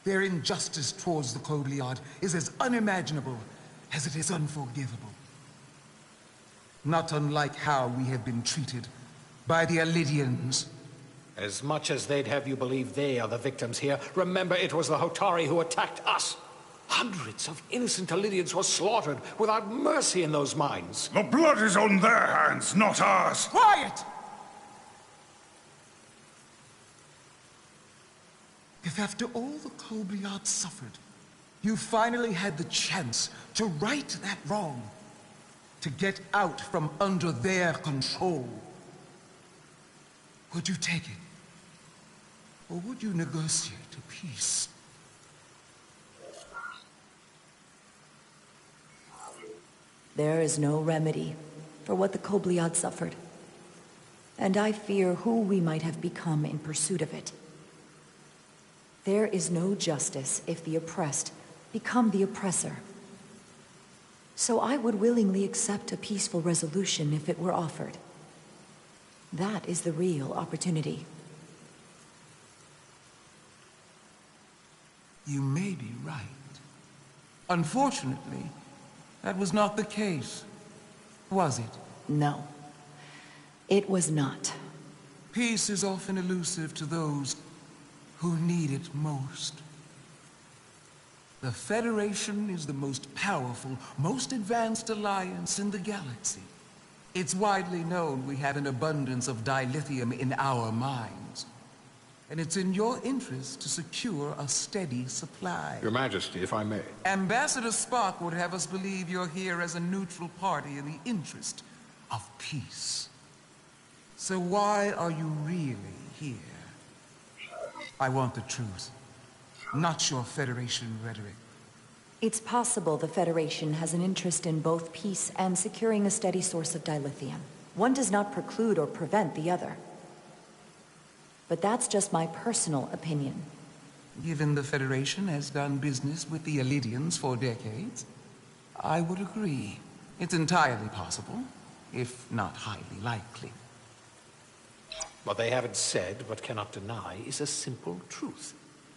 [SPEAKER 20] Their injustice towards the Kobliard is as unimaginable as it is unforgivable. Not unlike how we have been treated by the Elidians.
[SPEAKER 14] As much as they'd have you believe they are the victims here, remember it was the Hotari who attacked us. Hundreds of innocent Elidians were slaughtered without mercy in those mines.
[SPEAKER 19] The blood is on their hands, not ours.
[SPEAKER 20] Quiet! If after all the Kobliard suffered, you finally had the chance to right that wrong, to get out from under their control, would you take it? Or would you negotiate a peace?
[SPEAKER 6] There is no remedy for what the Kobliad suffered. And I fear who we might have become in pursuit of it. There is no justice if the oppressed become the oppressor. So I would willingly accept a peaceful resolution if it were offered. That is the real opportunity.
[SPEAKER 20] You may be right. Unfortunately, that was not the case, was it?
[SPEAKER 6] No, it was not.
[SPEAKER 20] Peace is often elusive to those who need it most. The Federation is the most powerful, most advanced alliance in the galaxy. It's widely known we have an abundance of dilithium in our mines. And it's in your interest to secure a steady supply.
[SPEAKER 15] Your Majesty, if I may.
[SPEAKER 20] Ambassador Spock would have us believe you're here as a neutral party in the interest of peace. So why are you really here? I want the truth, not your Federation rhetoric.
[SPEAKER 6] It's possible the Federation has an interest in both peace and securing a steady source of dilithium. One does not preclude or prevent the other. But that's just my personal opinion.
[SPEAKER 20] Given the Federation has done business with the Elidians for decades, I would agree. It's entirely possible, if not highly likely.
[SPEAKER 14] What they haven't said, but cannot deny, is a simple truth.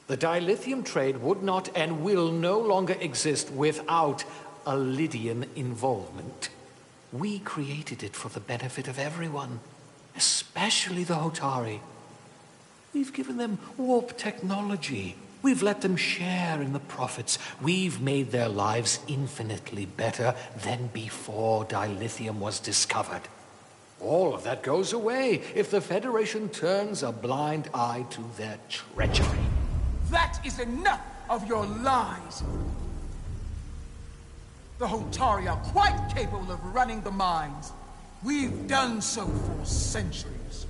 [SPEAKER 14] The dilithium trade would not and will no longer exist without Elidian involvement. We created it for the benefit of everyone, especially the Hotari. We've given them warp technology. We've let them share in the profits. We've made their lives infinitely better than before dilithium was discovered. All of that goes away if the Federation turns a blind eye to their treachery.
[SPEAKER 20] That is enough of your lies! The Hotari are quite capable of running the mines. We've done so for centuries.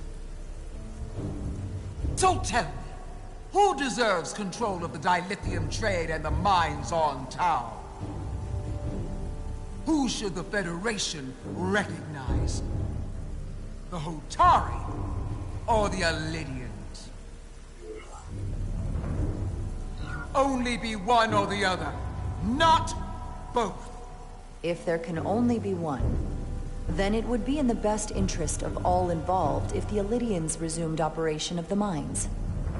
[SPEAKER 20] So tell me, who deserves control of the dilithium trade and the mines on Tau? Who should the Federation recognize? The Hotari or the Illydians. Only be one or the other, not both.
[SPEAKER 6] If there can only be one, then it would be in the best interest of all involved if the Illydians resumed operation of the mines.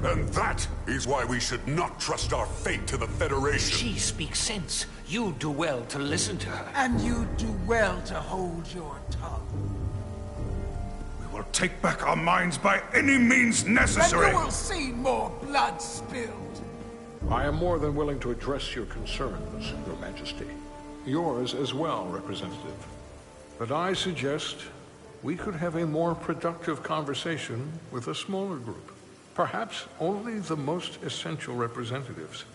[SPEAKER 9] And that is why we should not trust our fate to the Federation.
[SPEAKER 14] She speaks sense. You do well to listen to her.
[SPEAKER 20] And you do well to hold your tongue.
[SPEAKER 19] We will take back our minds by any means necessary.
[SPEAKER 20] And you will see more blood spilled.
[SPEAKER 15] I am more than willing to address your concerns, Your Majesty. Yours as well, Representative. But I suggest we could have a more productive conversation with a smaller group. Perhaps only the most essential representatives.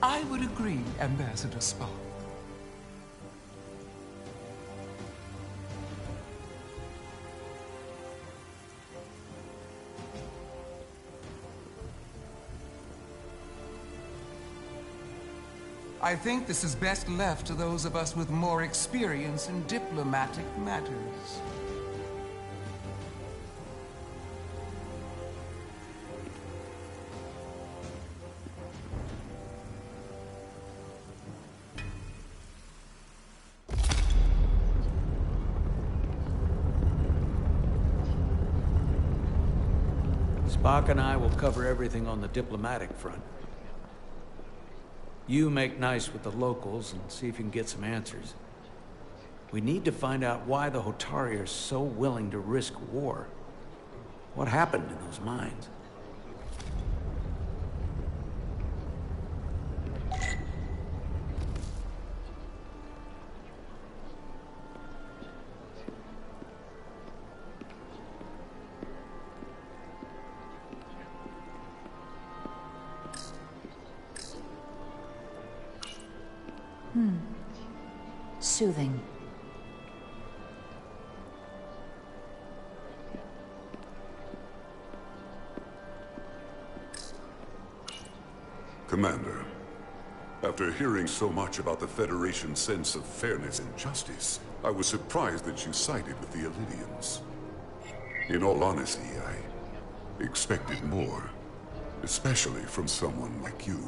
[SPEAKER 20] I would agree, Ambassador Spock. I think this is best left to those of us with more experience in diplomatic matters.
[SPEAKER 5] Spock and I will cover everything on the diplomatic front. You make nice with the locals and see if you can get some answers. We need to find out why the Hotari are so willing to risk war. What happened in those mines?
[SPEAKER 6] Soothing.
[SPEAKER 9] Commander, after hearing so much about the Federation's sense of fairness and justice, I was surprised that you sided with the Illydians. In all honesty, I expected more, especially from someone like you.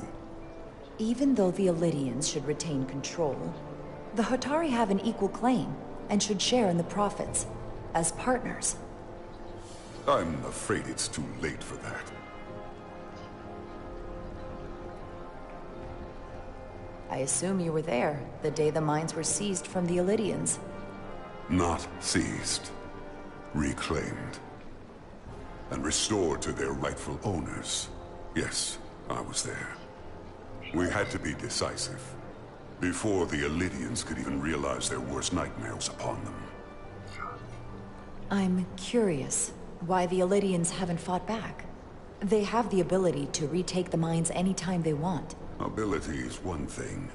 [SPEAKER 6] Even though the Illydians should retain control, the Hotari have an equal claim and should share in the profits, as partners.
[SPEAKER 9] I'm afraid it's too late for that.
[SPEAKER 6] I assume you were there the day the mines were seized from the Illydians.
[SPEAKER 9] Not seized. Reclaimed. And restored to their rightful owners. Yes, I was there. We had to be decisive. Before the Illydians could even realize their worst nightmares upon them.
[SPEAKER 6] I'm curious why the Illydians haven't fought back. They have the ability to retake the mines anytime they want.
[SPEAKER 9] Ability is one thing.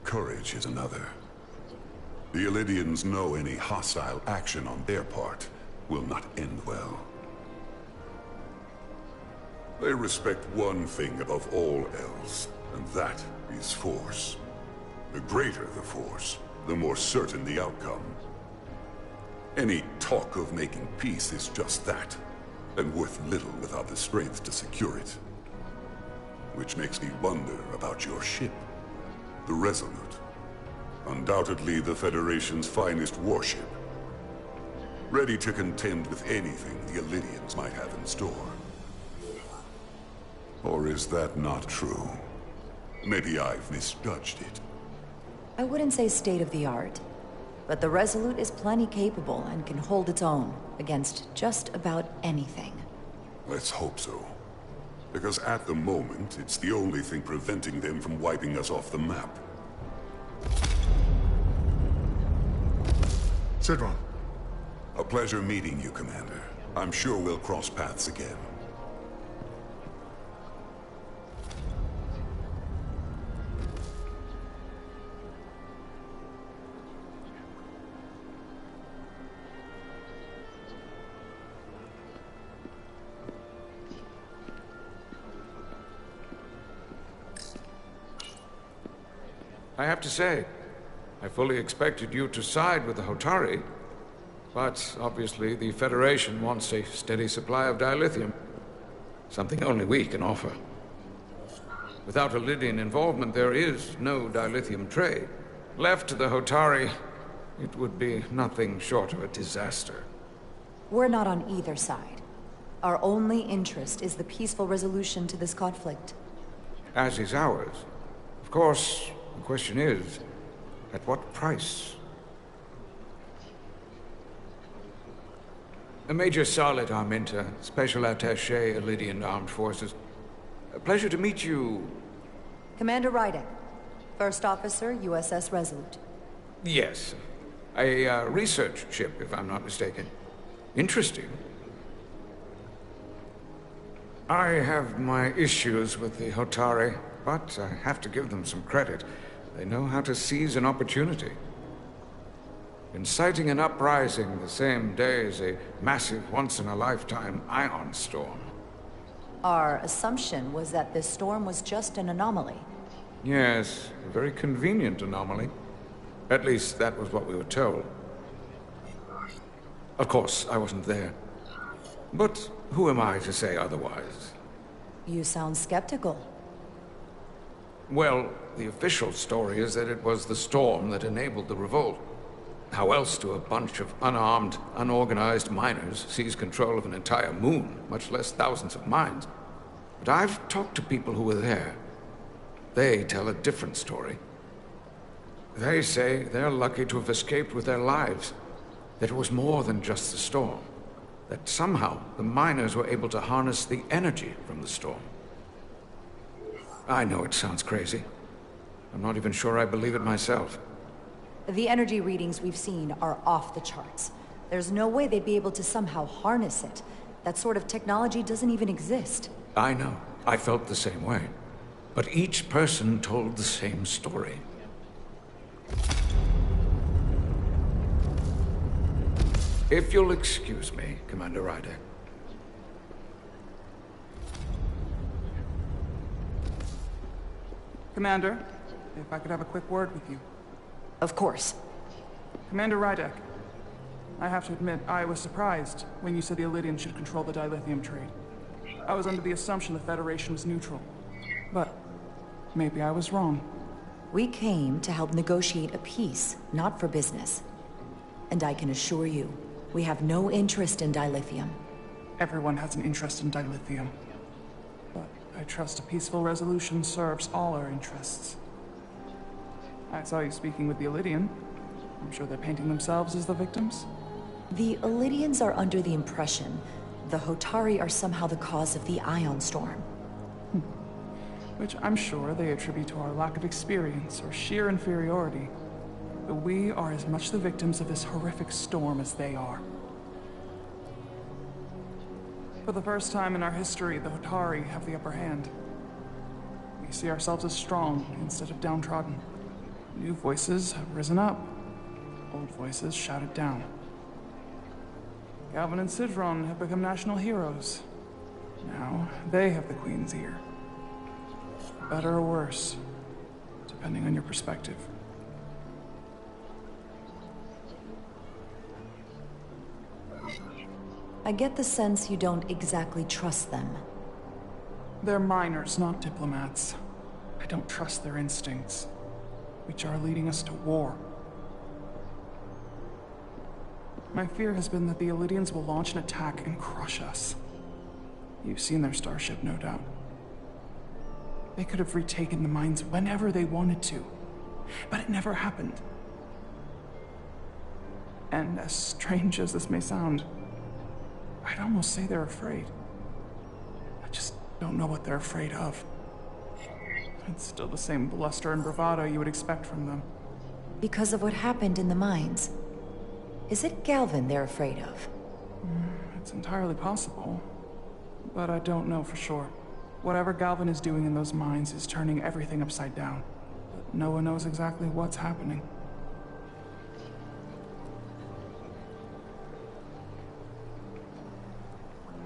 [SPEAKER 9] Courage is another. The Illydians know any hostile action on their part will not end well. They respect one thing above all else, and that is force. The greater the force, the more certain the outcome. Any talk of making peace is just that, and worth little without the strength to secure it. Which makes me wonder about your ship, the Resolute. Undoubtedly the Federation's finest warship. Ready to contend with anything the Illydians might have in store. Or is that not true? Maybe I've misjudged it.
[SPEAKER 6] I wouldn't say state-of-the-art, but the Resolute is plenty capable and can hold its own against just about anything.
[SPEAKER 9] Let's hope so. Because at the moment, it's the only thing preventing them from wiping us off the map.
[SPEAKER 18] Sidron.
[SPEAKER 9] A pleasure meeting you, Commander. I'm sure we'll cross paths again.
[SPEAKER 15] I have to say, I fully expected you to side with the Hotari. But obviously the Federation wants a steady supply of dilithium. Something only we can offer. Without Lydian involvement, there is no dilithium trade. Left to the Hotari, it would be nothing short of a disaster.
[SPEAKER 6] We're not on either side. Our only interest is the peaceful resolution to this conflict.
[SPEAKER 15] As is ours. Of course, the question is, at what price? Major Solid Arminta, Special Attaché, Lydian Armed Forces. A pleasure to meet you.
[SPEAKER 6] Commander Rydek, First Officer, USS Resolute.
[SPEAKER 15] Yes. A research ship, if I'm not mistaken. Interesting. I have my issues with the Hotari, but I have to give them some credit. They know how to seize an opportunity. Inciting an uprising the same day as a massive, once-in-a-lifetime ion storm.
[SPEAKER 6] Our assumption was that this storm was just an anomaly.
[SPEAKER 15] Yes, a very convenient anomaly. At least that was what we were told. Of course, I wasn't there. But who am I to say otherwise?
[SPEAKER 6] You sound skeptical.
[SPEAKER 15] Well, the official story is that it was the storm that enabled the revolt. How else do a bunch of unarmed, unorganized miners seize control of an entire moon, much less thousands of mines? But I've talked to people who were there. They tell a different story. They say they're lucky to have escaped with their lives. That it was more than just the storm. That somehow the miners were able to harness the energy from the storm. I know it sounds crazy. I'm not even sure I believe it myself.
[SPEAKER 6] The energy readings we've seen are off the charts. There's no way they'd be able to somehow harness it. That sort of technology doesn't even exist.
[SPEAKER 15] I know. I felt the same way. But each person told the same story. If you'll excuse me, Commander Rydek.
[SPEAKER 17] Commander, if I could have a quick word with you.
[SPEAKER 6] Of course.
[SPEAKER 17] Commander Rydek, I have to admit, I was surprised when you said the Illydians should control the dilithium trade. I was under the assumption the Federation was neutral. But maybe I was wrong.
[SPEAKER 6] We came to help negotiate a peace, not for business. And I can assure you, we have no interest in dilithium.
[SPEAKER 17] Everyone has an interest in dilithium. But I trust a peaceful resolution serves all our interests. I saw you speaking with the Illydian. I'm sure they're painting themselves as the victims.
[SPEAKER 6] The Illydians are under the impression the Hotari are somehow the cause of the ion storm.
[SPEAKER 17] Which I'm sure they attribute to our lack of experience or sheer inferiority. But we are as much the victims of this horrific storm as they are. For the first time in our history, the Hotari have the upper hand. We see ourselves as strong instead of downtrodden. New voices have risen up. Old voices shouted down. Galvin and Sidron have become national heroes. Now, they have the Queen's ear. Better or worse, depending on your perspective.
[SPEAKER 6] I get the sense you don't exactly trust them.
[SPEAKER 17] They're miners, not diplomats. I don't trust their instincts, which are leading us to war. My fear has been that the Illydians will launch an attack and crush us. You've seen their starship, no doubt. They could have retaken the mines whenever they wanted to, but it never happened. And as strange as this may sound, I'd almost say they're afraid. I just don't know what they're afraid of. It's still the same bluster and bravado you would expect from them.
[SPEAKER 6] Because of what happened in the mines. Is it Galvin they're afraid of?
[SPEAKER 17] It's entirely possible, but I don't know for sure. Whatever Galvin is doing in those mines is turning everything upside down. But no one knows exactly what's happening.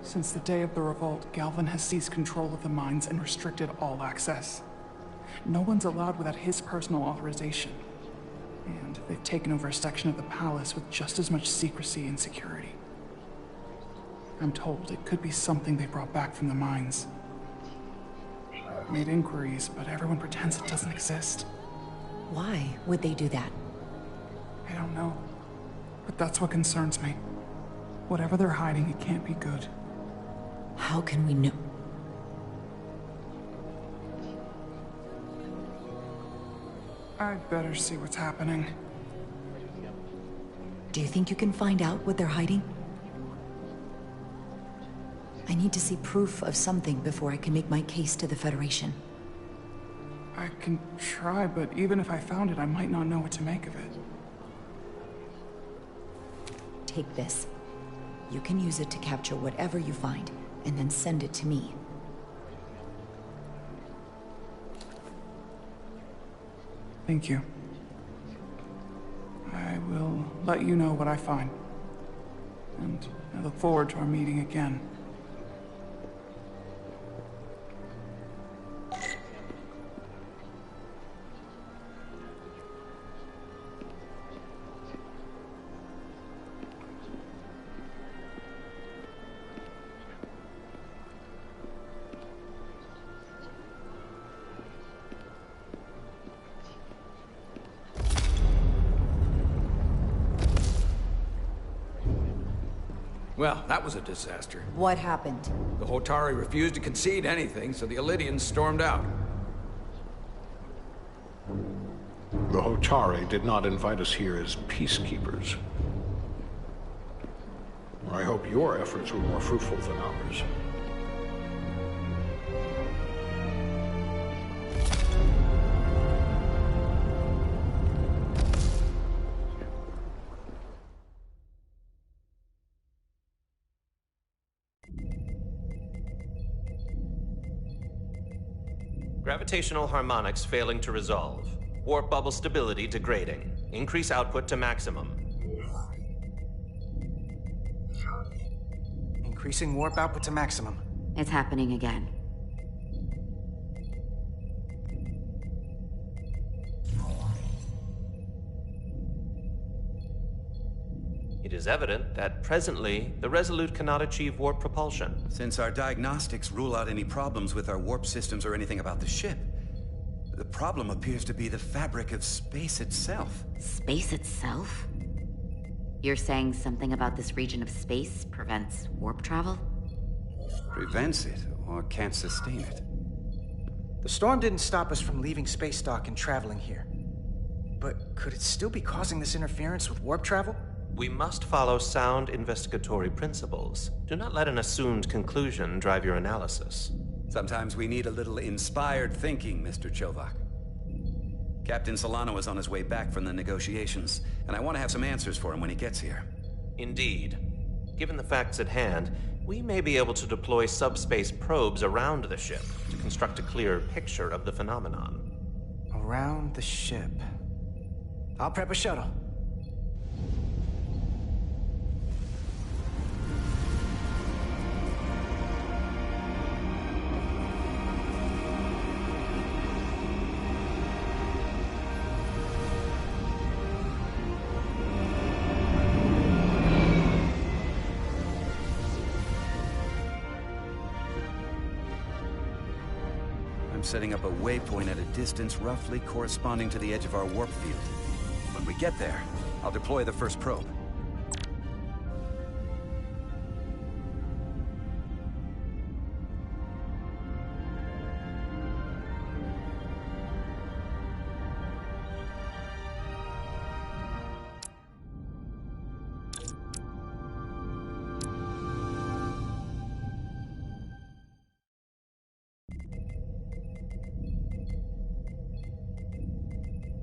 [SPEAKER 17] Since the day of the revolt, Galvin has seized control of the mines and restricted all access. No one's allowed without his personal authorization. And they've taken over a section of the palace with just as much secrecy and security. I'm told it could be something they brought back from the mines. I've made inquiries, but everyone pretends it doesn't exist.
[SPEAKER 6] Why would they do that?
[SPEAKER 17] I don't know. But that's what concerns me. Whatever they're hiding, it can't be good.
[SPEAKER 6] How can we know?
[SPEAKER 17] I'd better see what's happening.
[SPEAKER 6] Do you think you can find out what they're hiding? I need to see proof of something before I can make my case to the Federation.
[SPEAKER 17] I can try, but even if I found it, I might not know what to make of it.
[SPEAKER 6] Take this. You can use it to capture whatever you find, and then send it to me.
[SPEAKER 17] Thank you. I will let you know what I find. And I look forward to our meeting again.
[SPEAKER 5] Well, that was a disaster.
[SPEAKER 6] What happened?
[SPEAKER 5] The Hotari refused to concede anything, so the Elydians stormed out.
[SPEAKER 15] The Hotari did not invite us here as peacekeepers. I hope your efforts were more fruitful than ours.
[SPEAKER 3] Gravitational harmonics failing to resolve. Warp bubble stability degrading. Increase output to maximum.
[SPEAKER 12] Increasing warp output to maximum.
[SPEAKER 16] It's happening again.
[SPEAKER 3] It is evident that presently, the Resolute cannot achieve warp propulsion.
[SPEAKER 8] Since our diagnostics rule out any problems with our warp systems or anything about the ship, the problem appears to be the fabric of space itself.
[SPEAKER 16] Space itself? You're saying something about this region of space prevents warp travel?
[SPEAKER 8] Prevents it, or can't sustain it.
[SPEAKER 12] The storm didn't stop us from leaving space dock and traveling here. But could it still be causing this interference with warp travel?
[SPEAKER 3] We must follow sound investigatory principles. Do not let an assumed conclusion drive your analysis.
[SPEAKER 8] Sometimes we need a little inspired thinking, Mr. Chovak. Captain Solano is on his way back from the negotiations, and I want to have some answers for him when he gets here.
[SPEAKER 3] Indeed. Given the facts at hand, we may be able to deploy subspace probes around the ship to construct a clearer picture of the phenomenon.
[SPEAKER 12] Around the ship. I'll prep a shuttle.
[SPEAKER 8] Setting up a waypoint at a distance roughly corresponding to the edge of our warp field. When we get there, I'll deploy the first probe.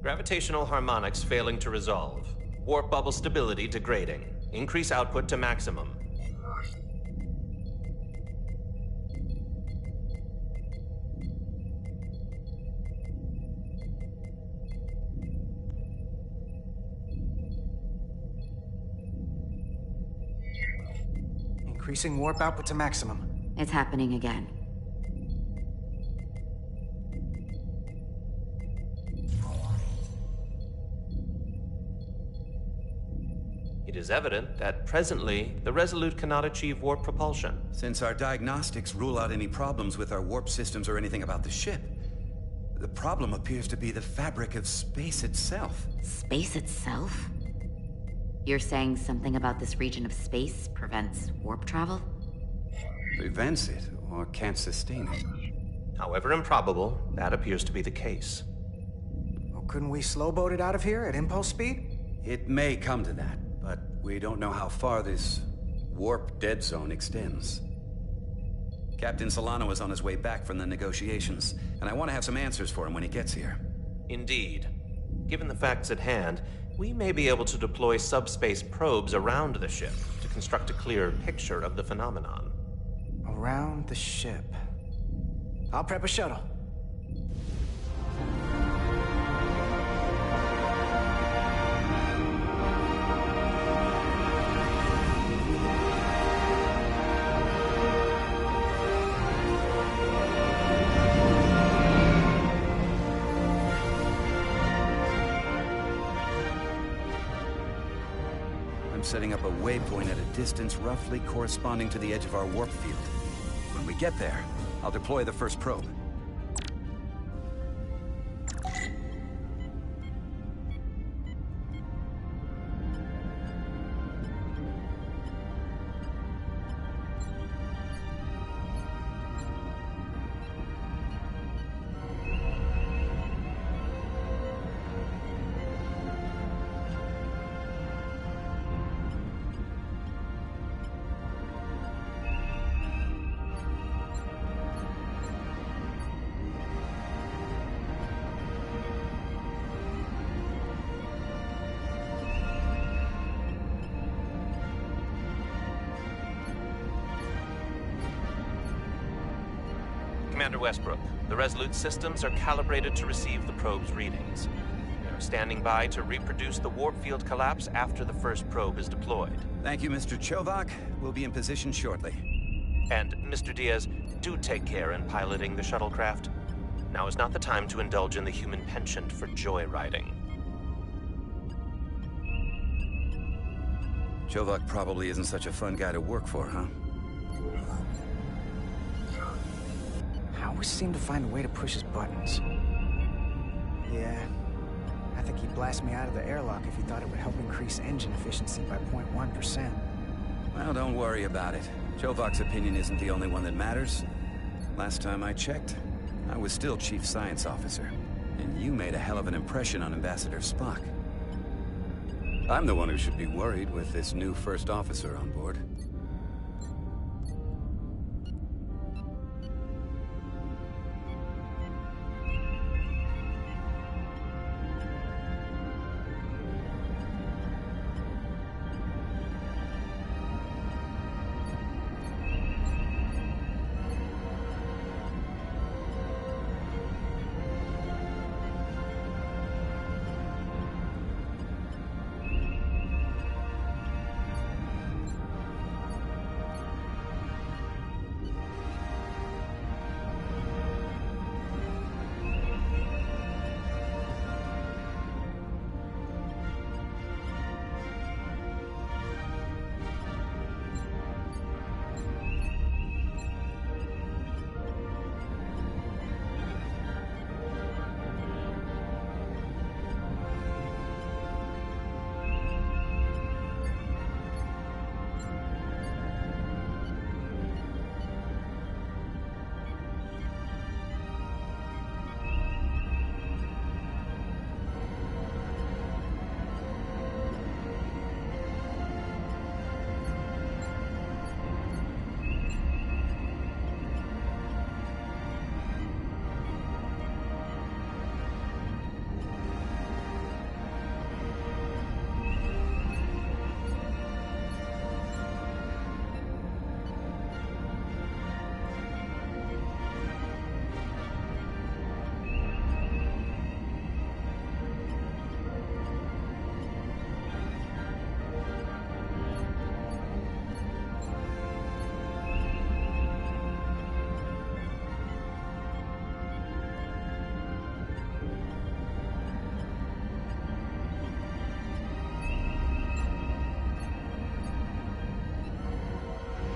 [SPEAKER 3] Gravitational harmonics failing to resolve. Warp bubble stability degrading. Increase output to maximum.
[SPEAKER 12] Increasing warp output to maximum.
[SPEAKER 16] It's happening again.
[SPEAKER 3] It is evident that presently, the Resolute cannot achieve warp propulsion.
[SPEAKER 8] Since our diagnostics rule out any problems with our warp systems or anything about the ship, the problem appears to be the fabric of space itself.
[SPEAKER 16] Space itself? You're saying something about this region of space prevents warp travel?
[SPEAKER 8] Prevents it, or can't sustain it.
[SPEAKER 3] However improbable, that appears to be the case.
[SPEAKER 12] Well, couldn't we slowboat it out of here at impulse speed?
[SPEAKER 8] It may come to that, but we don't know how far this warp dead zone extends. Captain Solano is on his way back from the negotiations, and I want to have some answers for him when he gets here.
[SPEAKER 3] Indeed. Given the facts at hand, we may be able to deploy subspace probes around the ship to construct a clearer picture of the phenomenon.
[SPEAKER 12] Around the ship. I'll prep a shuttle.
[SPEAKER 8] Setting up a waypoint at a distance roughly corresponding to the edge of our warp field. When we get there, I'll deploy the first probe.
[SPEAKER 3] Commander Westbrook, the Resolute systems are calibrated to receive the probe's readings. They are standing by to reproduce the warp field collapse after the first probe is deployed.
[SPEAKER 8] Thank you, Mr. Chovak. We'll be in position shortly.
[SPEAKER 3] And, Mr. Diaz, do take care in piloting the shuttlecraft. Now is not the time to indulge in the human penchant for joyriding.
[SPEAKER 8] Chovak probably isn't such a fun guy to work for, huh?
[SPEAKER 12] I always seem to find a way to push his buttons. Yeah, I think he'd blast me out of the airlock if he thought it would help increase engine efficiency by 0.1%.
[SPEAKER 8] Well, don't worry about it. Chovak's opinion isn't the only one that matters. Last time I checked, I was still Chief Science Officer, and you made a hell of an impression on Ambassador Spock. I'm the one who should be worried with this new First Officer on board.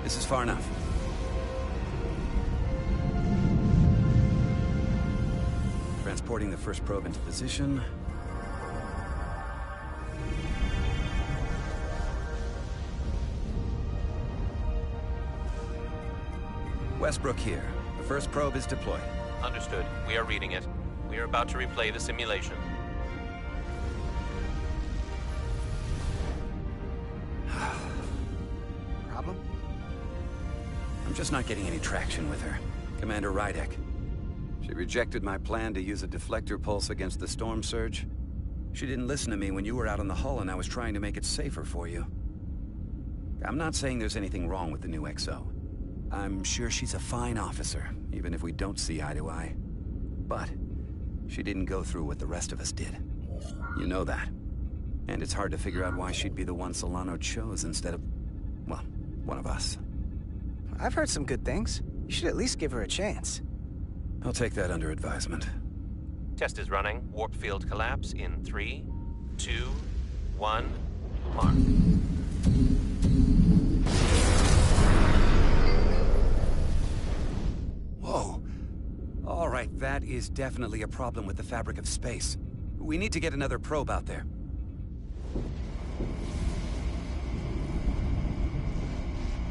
[SPEAKER 8] This is far enough. Transporting the first probe into position. Westbrook here. The first probe is deployed.
[SPEAKER 3] Understood. We are reading it. We are about to replay the simulation.
[SPEAKER 12] Problem?
[SPEAKER 8] I'm just not getting any traction with her. Commander Rydek. She rejected my plan to use a deflector pulse against the storm surge. She didn't listen to me when you were out in the hull and I was trying to make it safer for you. I'm not saying there's anything wrong with the new XO. I'm sure she's a fine officer, even if we don't see eye to eye. But she didn't go through what the rest of us did. You know that. And it's hard to figure out why she'd be the one Solano chose instead of, well, one of us.
[SPEAKER 12] I've heard some good things. You should at least give her a chance.
[SPEAKER 8] I'll take that under advisement.
[SPEAKER 3] Test is running. Warp field collapse in 3, 2, 1, mark.
[SPEAKER 8] Whoa. All right, that is definitely a problem with the fabric of space. We need to get another probe out there.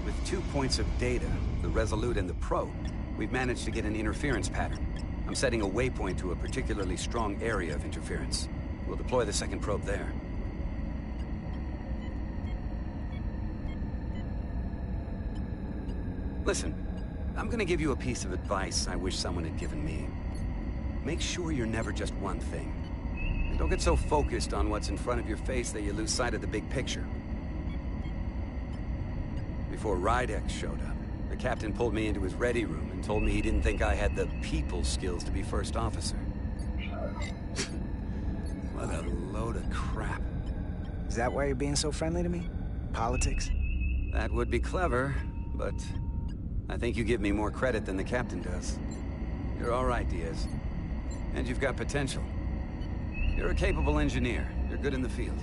[SPEAKER 8] With 2 points of data, the Resolute and the probe, we've managed to get an interference pattern. I'm setting a waypoint to a particularly strong area of interference. We'll deploy the second probe there. Listen, I'm gonna give you a piece of advice I wish someone had given me. Make sure you're never just one thing. And don't get so focused on what's in front of your face that you lose sight of the big picture. Before Rydek showed up, the captain pulled me into his ready room and told me he didn't think I had the people skills to be first officer. What a load of crap.
[SPEAKER 12] Is that why you're being so friendly to me? Politics?
[SPEAKER 8] That would be clever, but I think you give me more credit than the captain does. You're all right, Diaz. And you've got potential. You're a capable engineer. You're good in the field.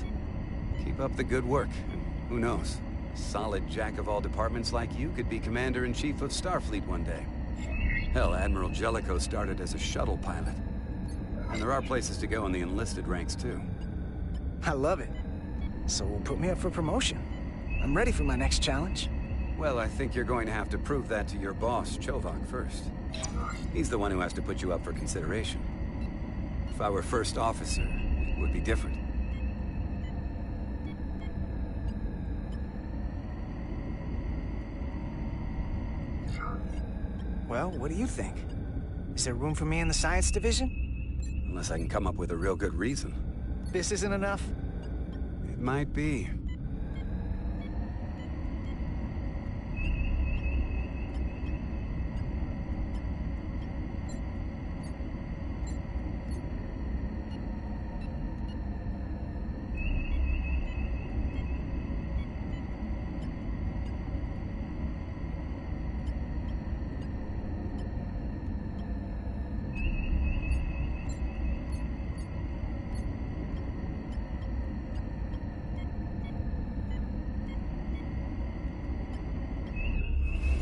[SPEAKER 8] Keep up the good work, and who knows? A solid jack of all departments like you could be Commander-in-Chief of Starfleet one day. Hell, Admiral Jellicoe started as a shuttle pilot. And there are places to go in the enlisted ranks, too.
[SPEAKER 12] I love it. So put me up for promotion. I'm ready for my next challenge.
[SPEAKER 8] Well, I think you're going to have to prove that to your boss, Chovak, first. He's the one who has to put you up for consideration. If I were first officer, it would be different.
[SPEAKER 12] Well, what do you think? Is there room for me in the science division?
[SPEAKER 8] Unless I can come up with a real good reason.
[SPEAKER 12] This isn't enough?
[SPEAKER 8] It might be.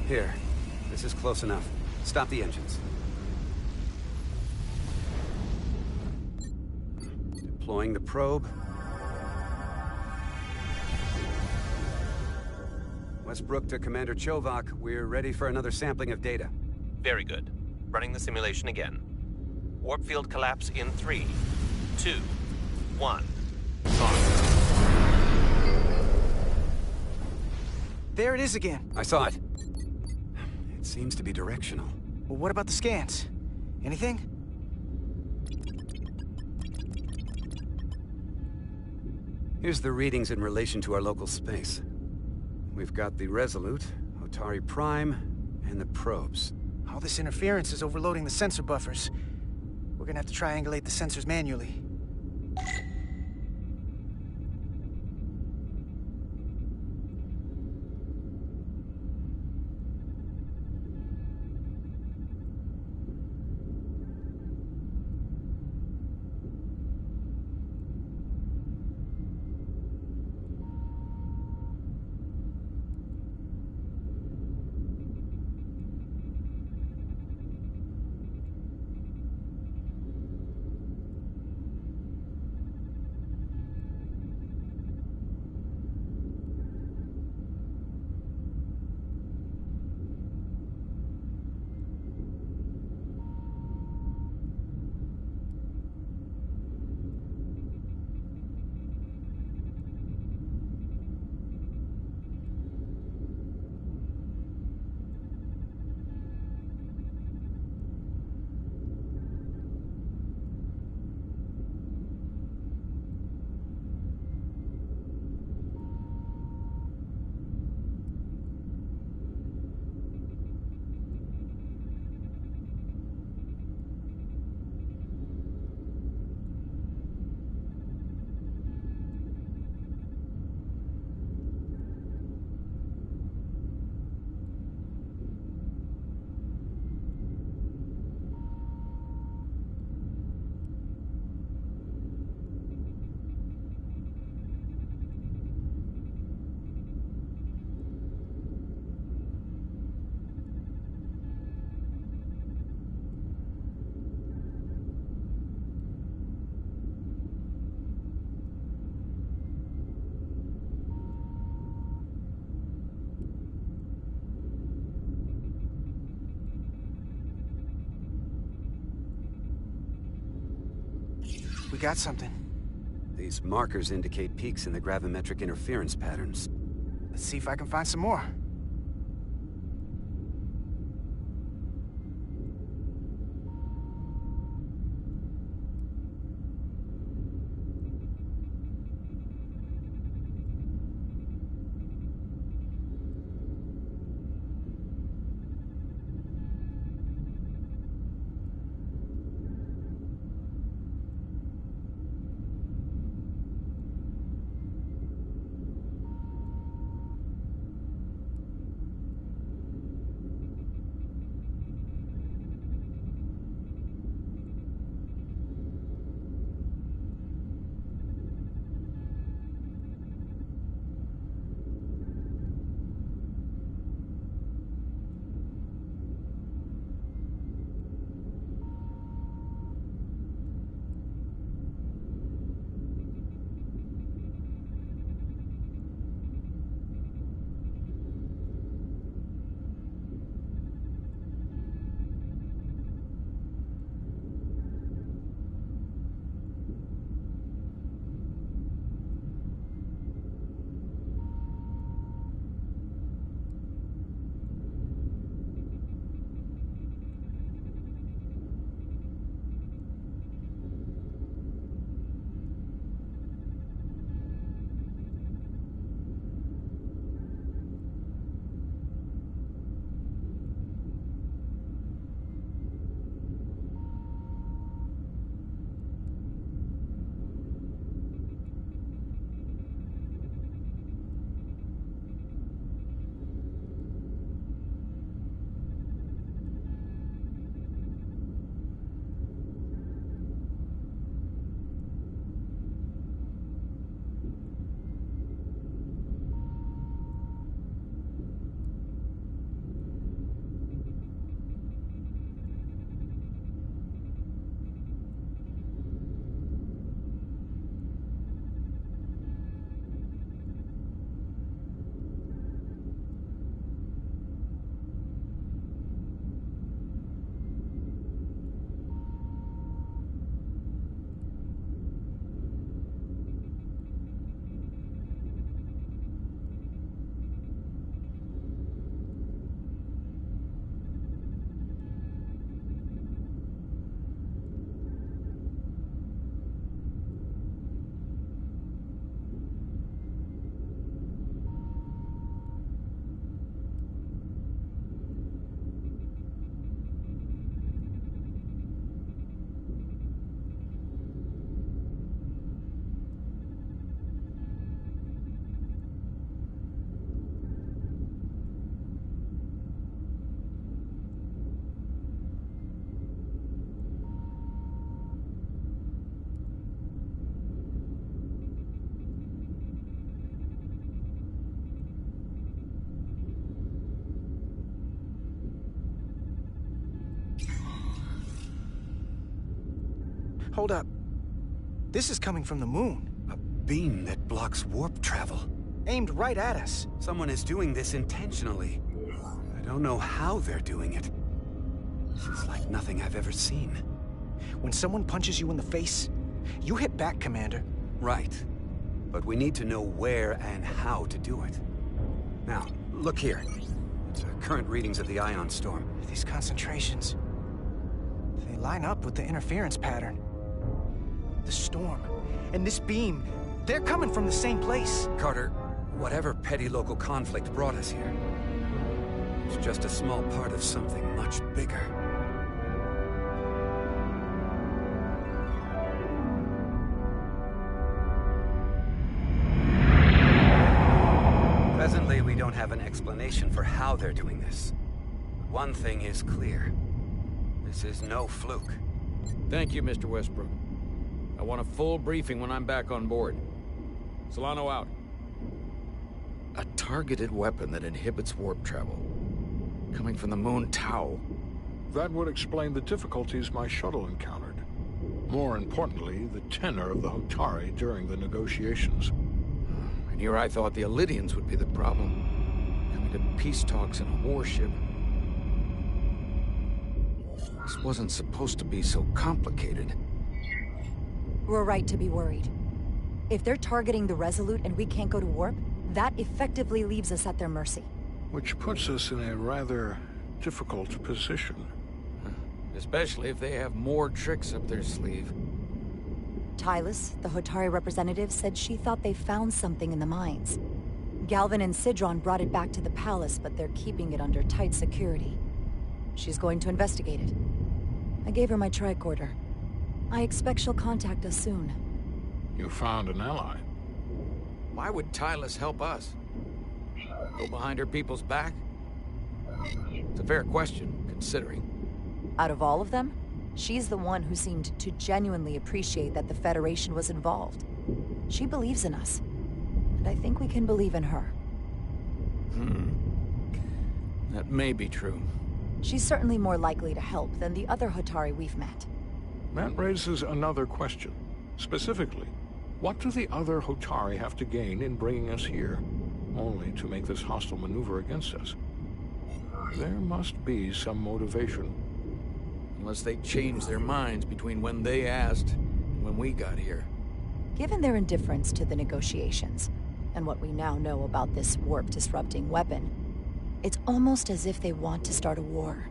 [SPEAKER 8] Here. This is close enough. Stop the engines. Deploying the probe. Westbrook to Commander Chovak. We're ready for another sampling of data.
[SPEAKER 3] Very good. Running the simulation again. Warp field collapse in 3, 2, 1.
[SPEAKER 12] There it is again.
[SPEAKER 8] I saw it. It seems to be directional.
[SPEAKER 12] Well, what about the scans? Anything?
[SPEAKER 8] Here's the readings in relation to our local space. We've got the Resolute, Otari Prime, and the probes.
[SPEAKER 12] All this interference is overloading the sensor buffers. We're gonna have to triangulate the sensors manually. We got something.
[SPEAKER 8] These markers indicate peaks in the gravimetric interference patterns.
[SPEAKER 12] Let's see if I can find some more. Hold up. This is coming from the moon.
[SPEAKER 8] A beam that blocks warp travel.
[SPEAKER 12] Aimed right at us.
[SPEAKER 8] Someone is doing this intentionally. I don't know how they're doing it. This is like nothing I've ever seen.
[SPEAKER 12] When someone punches you in the face, you hit back, Commander.
[SPEAKER 8] Right. But we need to know where and how to do it. Now, look here. It's current readings of the ion storm.
[SPEAKER 12] These concentrations, they line up with the interference pattern. The storm and this beam, they're coming from the same place.
[SPEAKER 8] Carter, whatever petty local conflict brought us here, it's just a small part of something much bigger. Presently, we don't have an explanation for how they're doing this. But one thing is clear. This is no fluke.
[SPEAKER 5] Thank you, Mr. Westbrook. I want a full briefing when I'm back on board. Solano out. A targeted weapon that inhibits warp travel. Coming from the moon Tau.
[SPEAKER 15] That would explain the difficulties my shuttle encountered. More importantly, the tenor of the Hotari during the negotiations.
[SPEAKER 5] And here I thought the Elydians would be the problem. Coming to peace talks in a warship. This wasn't supposed to be so complicated.
[SPEAKER 6] We're right to be worried. If they're targeting the Resolute and we can't go to warp, that effectively leaves us at their mercy.
[SPEAKER 15] Which puts us in a rather difficult position.
[SPEAKER 5] Especially if they have more tricks up their sleeve.
[SPEAKER 6] Tylus, the Hotari representative, said she thought they found something in the mines. Galvin and Sidron brought it back to the palace, but they're keeping it under tight security. She's going to investigate it. I gave her my tricorder. I expect she'll contact us soon.
[SPEAKER 15] You found an ally.
[SPEAKER 5] Why would Tylus help us? Go behind her people's back? It's a fair question, considering.
[SPEAKER 6] Out of all of them, she's the one who seemed to genuinely appreciate that the Federation was involved. She believes in us. And I think we can believe in her.
[SPEAKER 5] That may be true.
[SPEAKER 6] She's certainly more likely to help than the other Hotari we've met.
[SPEAKER 15] That raises another question. Specifically, what do the other Hotari have to gain in bringing us here, only to make this hostile maneuver against us? There must be some motivation.
[SPEAKER 5] Unless they changed their minds between when they asked and when we got here.
[SPEAKER 6] Given their indifference to the negotiations, and what we now know about this warp-disrupting weapon, it's almost as if they want to start a war.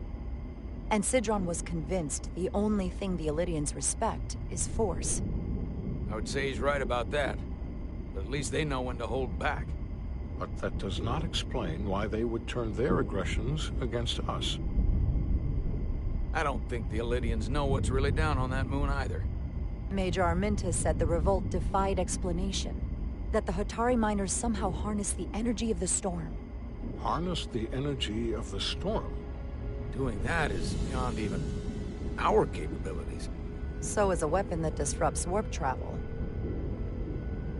[SPEAKER 6] And Sidron was convinced the only thing the Illidians respect is force.
[SPEAKER 5] I would say he's right about that. But at least they know when to hold back.
[SPEAKER 15] But that does not explain why they would turn their aggressions against us.
[SPEAKER 5] I don't think the Illidians know what's really down on that moon either.
[SPEAKER 6] Major Arminta said the revolt defied explanation. That the Hotari miners somehow harness the energy of the storm.
[SPEAKER 15] Harness the energy of the storm?
[SPEAKER 5] Doing that is beyond even our capabilities.
[SPEAKER 6] So is a weapon that disrupts warp travel.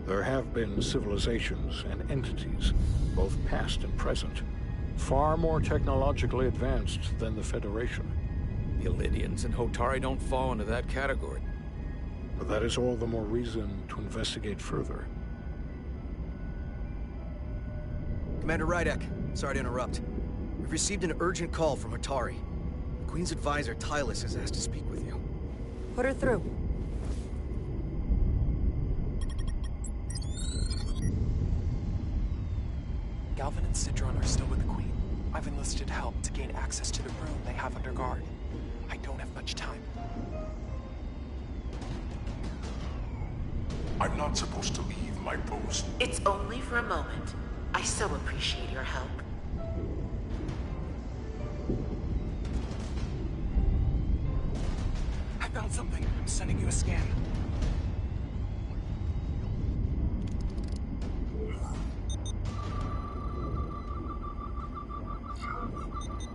[SPEAKER 15] There have been civilizations and entities, both past and present, far more technologically advanced than the Federation.
[SPEAKER 5] The Illidians and Hotari don't fall into that category.
[SPEAKER 15] But that is all the more reason to investigate further.
[SPEAKER 10] Commander Rydek, sorry to interrupt. We've received an urgent call from Hotari. The Queen's advisor, Tylus, has asked to speak with you.
[SPEAKER 6] Put her through.
[SPEAKER 17] Galvin and Sidron are still with the Queen. I've enlisted help to gain access to the room they have under guard. I don't have much time.
[SPEAKER 19] I'm not supposed to leave my post.
[SPEAKER 11] It's only for a moment. I so appreciate your help.
[SPEAKER 17] I found something. I'm sending you a scan.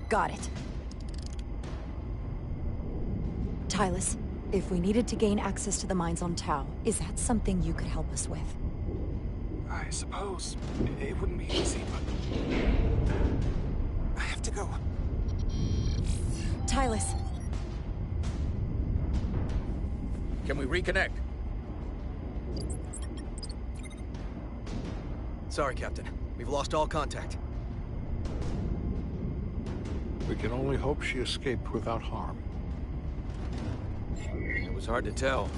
[SPEAKER 6] Got it. Tylus, if we needed to gain access to the mines on Tau, is that something you could help us with?
[SPEAKER 17] I suppose it wouldn't be easy, but I have to go.
[SPEAKER 6] Tylus.
[SPEAKER 5] Can we reconnect?
[SPEAKER 10] Sorry, Captain. We've lost all contact.
[SPEAKER 15] We can only hope she escaped without harm.
[SPEAKER 5] It was hard to tell.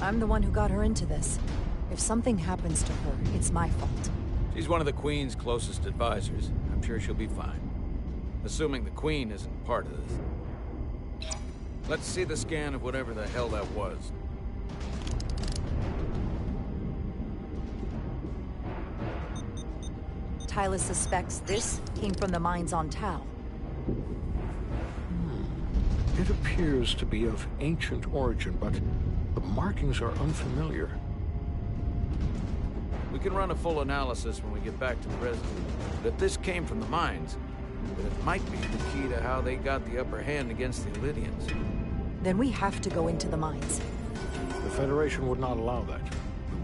[SPEAKER 6] I'm the one who got her into this. If something happens to her, it's my fault.
[SPEAKER 5] She's one of the Queen's closest advisors. I'm sure she'll be fine. Assuming the Queen isn't part of this. Let's see the scan of whatever the hell that was.
[SPEAKER 6] Tylus suspects this came from the mines on Tau.
[SPEAKER 15] It appears to be of ancient origin, but the markings are unfamiliar.
[SPEAKER 5] We can run a full analysis when we get back to the Resolute. But if this came from the mines, then it might be the key to how they got the upper hand against the Illidians.
[SPEAKER 6] Then we have to go into the mines.
[SPEAKER 15] The Federation would not allow that.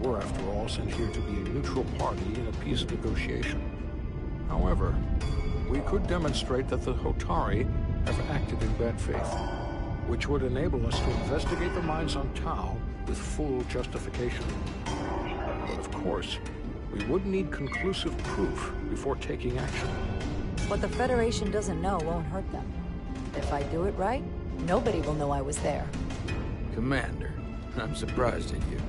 [SPEAKER 15] We were, after all, sent here to be a neutral party in a peace negotiation. However, we could demonstrate that the Hotari have acted in bad faith, which would enable us to investigate the mines on Tau with full justification. But of course, we would need conclusive proof before taking action.
[SPEAKER 6] What the Federation doesn't know won't hurt them. If I do it right, nobody will know I was there.
[SPEAKER 5] Commander, I'm surprised at you.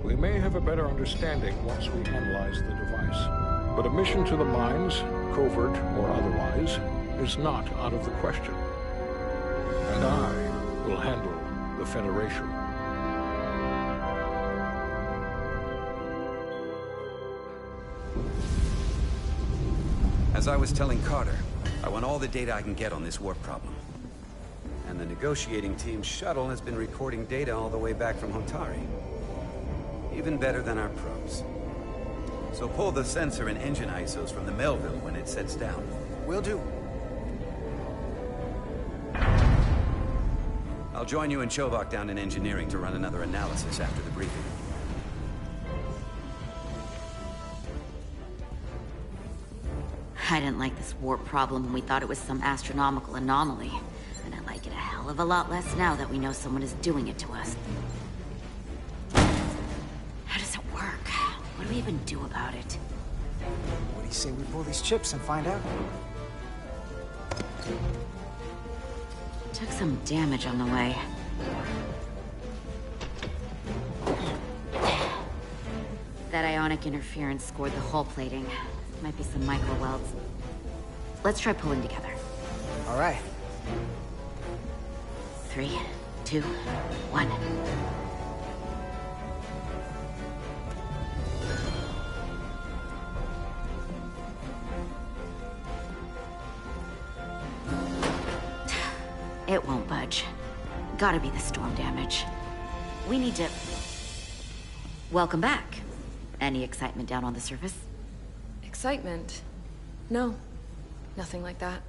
[SPEAKER 15] We may have a better understanding once we analyze the device. But a mission to the mines, covert or otherwise, is not out of the question. And I will handle the Federation.
[SPEAKER 8] As I was telling Carter, I want all the data I can get on this warp problem. And the negotiating team's shuttle has been recording data all the way back from Hotari. Even better than our probes. So pull the sensor and engine ISOs from the Melville when it sets down.
[SPEAKER 10] Will do.
[SPEAKER 8] I'll join you and Chovak down in engineering to run another analysis after the briefing.
[SPEAKER 16] I didn't like this warp problem when we thought it was some astronomical anomaly. And I like it a hell of a lot less now that we know someone is doing it to us. How does it work? What do we even do about it?
[SPEAKER 12] What do you say we pull these chips and find out?
[SPEAKER 16] Took some damage on the way. That ionic interference scored the hull plating. Might be some micro welds. Let's try pulling together.
[SPEAKER 12] All right.
[SPEAKER 16] 3, 2, 1. It won't budge. Gotta be the storm damage. We need to... Welcome back. Any excitement down on the surface?
[SPEAKER 4] Excitement? No. Nothing like that.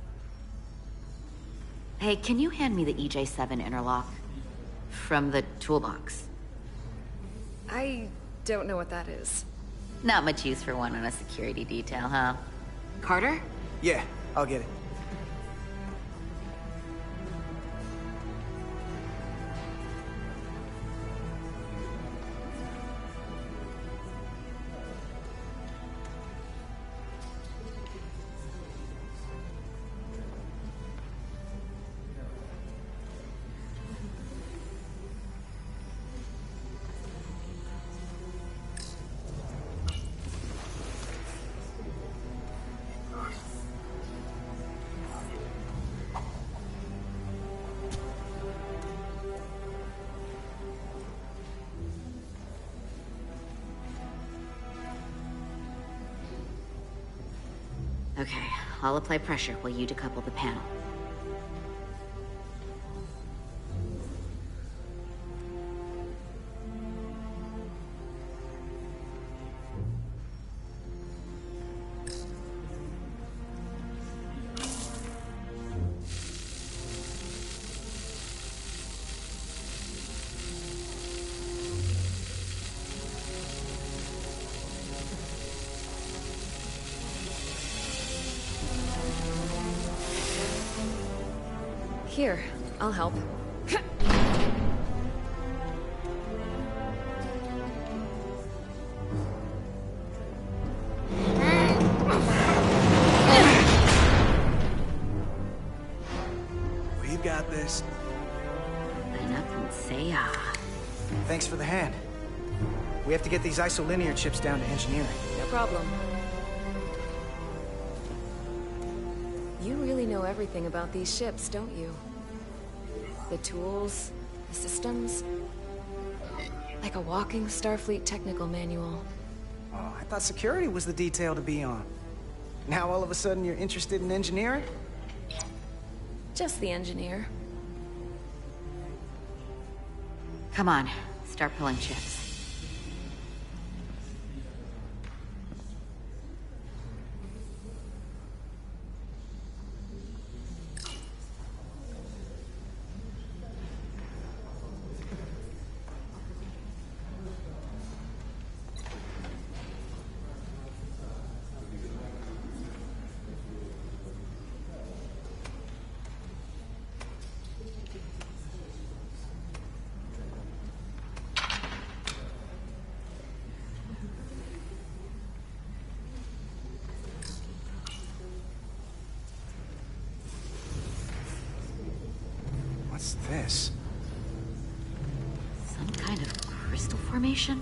[SPEAKER 16] Hey, can you hand me the EJ7 interlock? From the toolbox.
[SPEAKER 4] I don't know what that is.
[SPEAKER 16] Not much use for one on a security detail, huh? Carter?
[SPEAKER 12] Yeah, I'll get it.
[SPEAKER 16] Okay, I'll apply pressure while you decouple the panel.
[SPEAKER 4] Here, I'll help.
[SPEAKER 12] We've got this. Thanks for the hand. We have to get these isolinear chips down to engineering.
[SPEAKER 4] No problem. You really know everything about these ships, don't you? The tools, the systems. Like a walking Starfleet technical manual.
[SPEAKER 12] Oh, I thought security was the detail to be on. Now all of a sudden you're interested in engineering?
[SPEAKER 4] Just the engineer.
[SPEAKER 16] Come on, start pulling chips.
[SPEAKER 12] What's this?
[SPEAKER 16] crystal formation?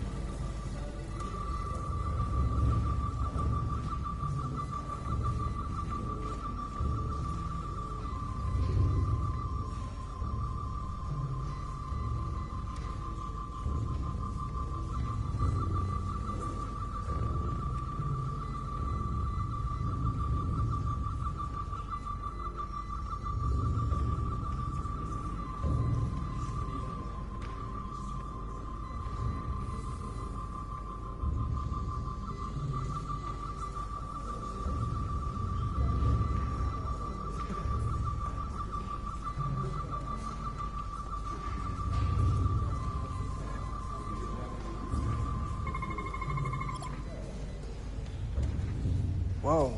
[SPEAKER 12] Whoa.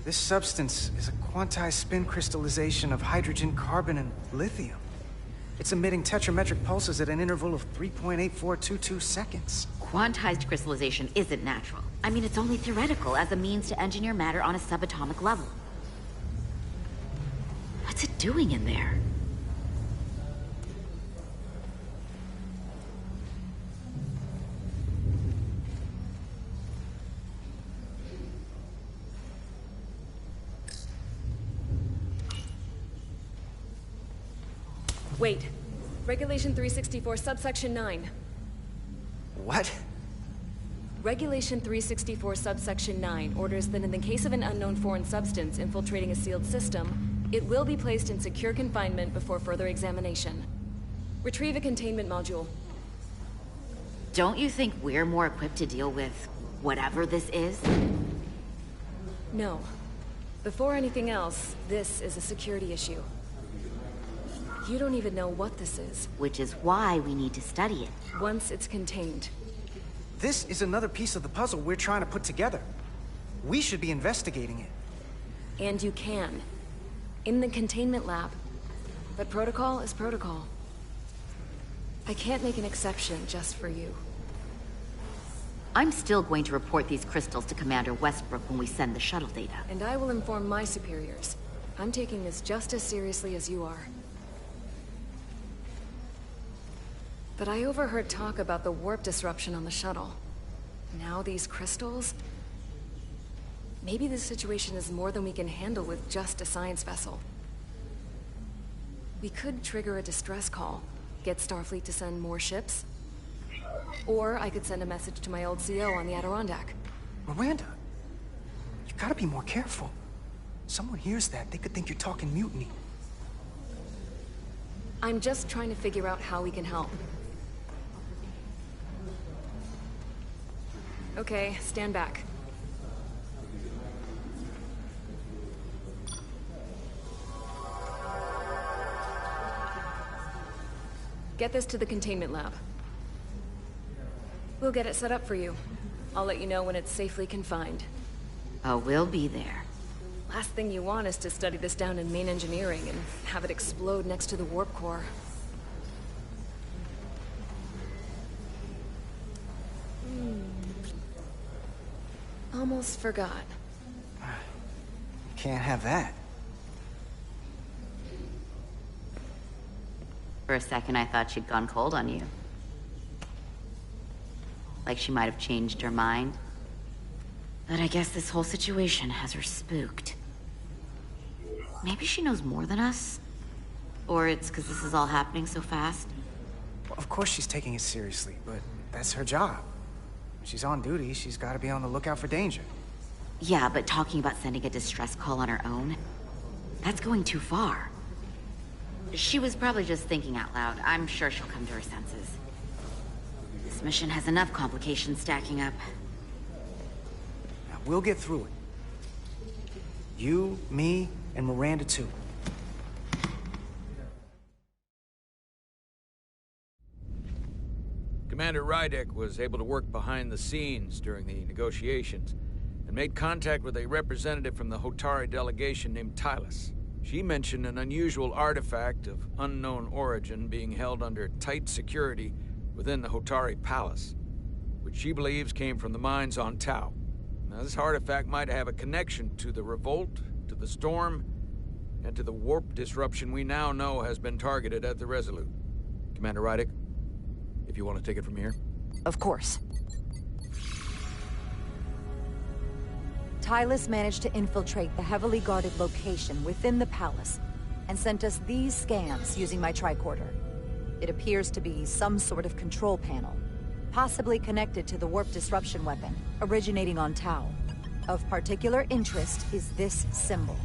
[SPEAKER 12] This substance is a quantized spin crystallization of hydrogen, carbon, and lithium. It's emitting tetrametric pulses at an interval of 3.8422 seconds.
[SPEAKER 16] Quantized crystallization isn't natural. I mean, it's only theoretical as a means to engineer matter on a subatomic level. What's it doing in there?
[SPEAKER 4] Wait. Regulation 364, subsection 9.
[SPEAKER 12] What?
[SPEAKER 4] Regulation 364, subsection 9 orders that in the case of an unknown foreign substance infiltrating a sealed system, it will be placed in secure confinement before further examination. Retrieve a containment module.
[SPEAKER 16] Don't you think we're more equipped to deal with whatever this is?
[SPEAKER 4] No. Before anything else, this is a security issue. You don't even know what this is.
[SPEAKER 16] Which is why we need to study it.
[SPEAKER 4] Once it's contained.
[SPEAKER 12] This is another piece of the puzzle we're trying to put together. We should be investigating it.
[SPEAKER 4] And you can. In the containment lab. But protocol is protocol. I can't make an exception just for you.
[SPEAKER 16] I'm still going to report these crystals to Commander Westbrook when we send the shuttle data.
[SPEAKER 4] And I will inform my superiors. I'm taking this just as seriously as you are. But I overheard talk about the warp disruption on the shuttle. Now these crystals? Maybe this situation is more than we can handle with just a science vessel. We could trigger a distress call, get Starfleet to send more ships. Or I could send a message to my old CO on the Adirondack.
[SPEAKER 12] Miranda, you gotta be more careful. Someone hears that, they could think you're talking mutiny.
[SPEAKER 4] I'm just trying to figure out how we can help. Okay, stand back. Get this to the containment lab. We'll get it set up for you. I'll let you know when it's safely confined.
[SPEAKER 16] Oh, we'll be there.
[SPEAKER 4] Last thing you want is to study this down in main engineering and have it explode next to the warp core. Almost forgot.
[SPEAKER 12] Can't have that.
[SPEAKER 16] For a second, I thought she'd gone cold on you. Like she might have changed her mind. But I guess this whole situation has her spooked. Maybe she knows more than us? Or it's because this is all happening so fast?
[SPEAKER 12] Well, of course she's taking it seriously, but that's her job. When she's on duty, she's got to be on the lookout for danger.
[SPEAKER 16] Yeah, but talking about sending a distress call on her own? That's going too far. She was probably just thinking out loud. I'm sure she'll come to her senses. This mission has enough complications stacking up.
[SPEAKER 12] Now, we'll get through it. You, me, and Miranda too.
[SPEAKER 5] Commander Rydek was able to work behind the scenes during the negotiations and made contact with a representative from the Hotari delegation named Tylus. She mentioned an unusual artifact of unknown origin being held under tight security within the Hotari Palace, which she believes came from the mines on Tau. Now, this artifact might have a connection to the revolt, to the storm, and to the warp disruption we now know has been targeted at the Resolute. Commander Rydek? if you want to take it from here.
[SPEAKER 6] Of course. Tylus managed to infiltrate the heavily guarded location within the palace and sent us these scans using my tricorder. It appears to be some sort of control panel, possibly connected to the warp disruption weapon originating on Tau. Of particular interest is this symbol,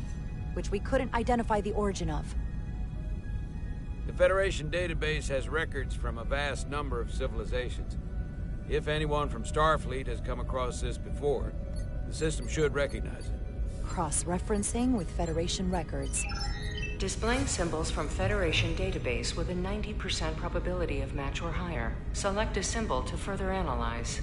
[SPEAKER 6] which we couldn't identify the origin of.
[SPEAKER 5] The Federation database has records from a vast number of civilizations. If anyone from Starfleet has come across this before, the system should recognize it.
[SPEAKER 6] Cross-referencing with Federation records.
[SPEAKER 11] Displaying symbols from Federation database with a 90% probability of match or higher. Select a symbol to further analyze.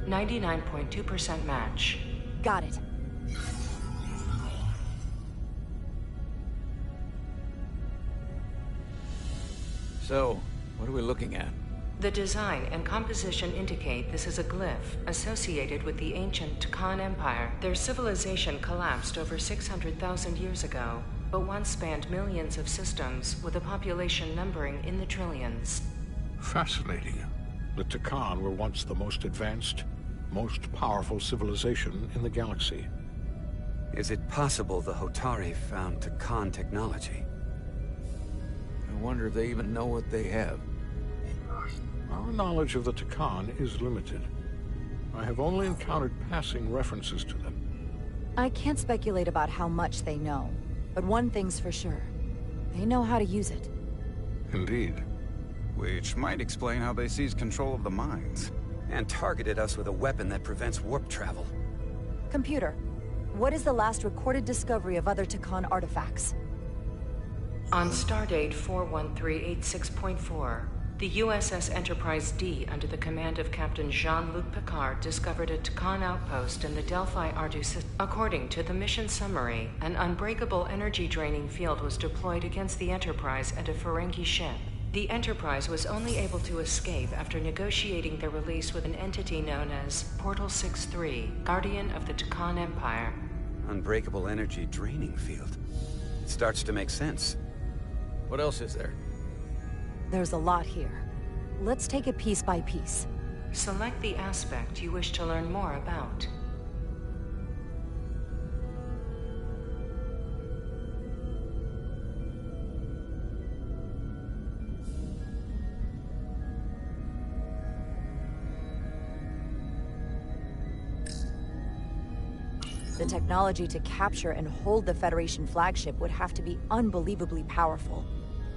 [SPEAKER 11] .2% match.
[SPEAKER 6] Got it.
[SPEAKER 5] So, what are we looking at?
[SPEAKER 11] The design and composition indicate this is a glyph associated with the ancient Khan Empire. Their civilization collapsed over 600,000 years ago, but once spanned millions of systems with a population numbering in the trillions.
[SPEAKER 15] Fascinating. The Takan were once the most advanced, most powerful civilization in the galaxy.
[SPEAKER 8] Is it possible the Hotari found Takan technology?
[SPEAKER 5] I wonder if they even know what they have.
[SPEAKER 15] Our knowledge of the Takan is limited. I have only encountered passing references to them.
[SPEAKER 6] I can't speculate about how much they know, but one thing's for sure. They know how to use it.
[SPEAKER 15] Indeed.
[SPEAKER 7] Which might explain how they seized control of the mines.
[SPEAKER 8] And targeted us with a weapon that prevents warp travel.
[SPEAKER 6] Computer, what is the last recorded discovery of other Takan artifacts?
[SPEAKER 11] On stardate 41386.4, the USS Enterprise D, under the command of Captain Jean-Luc Picard, discovered a Takan outpost in the Delphi Ardu system. According to the mission summary, an unbreakable energy-draining field was deployed against the Enterprise and a Ferengi ship. The Enterprise was only able to escape after negotiating their release with an entity known as Portal 6-3, Guardian of the Takan Empire.
[SPEAKER 8] Unbreakable energy draining field. It starts to make sense.
[SPEAKER 5] What else is there?
[SPEAKER 6] There's a lot here. Let's take it piece by piece.
[SPEAKER 11] Select the aspect you wish to learn more about.
[SPEAKER 6] The technology to capture and hold the Federation flagship would have to be unbelievably powerful.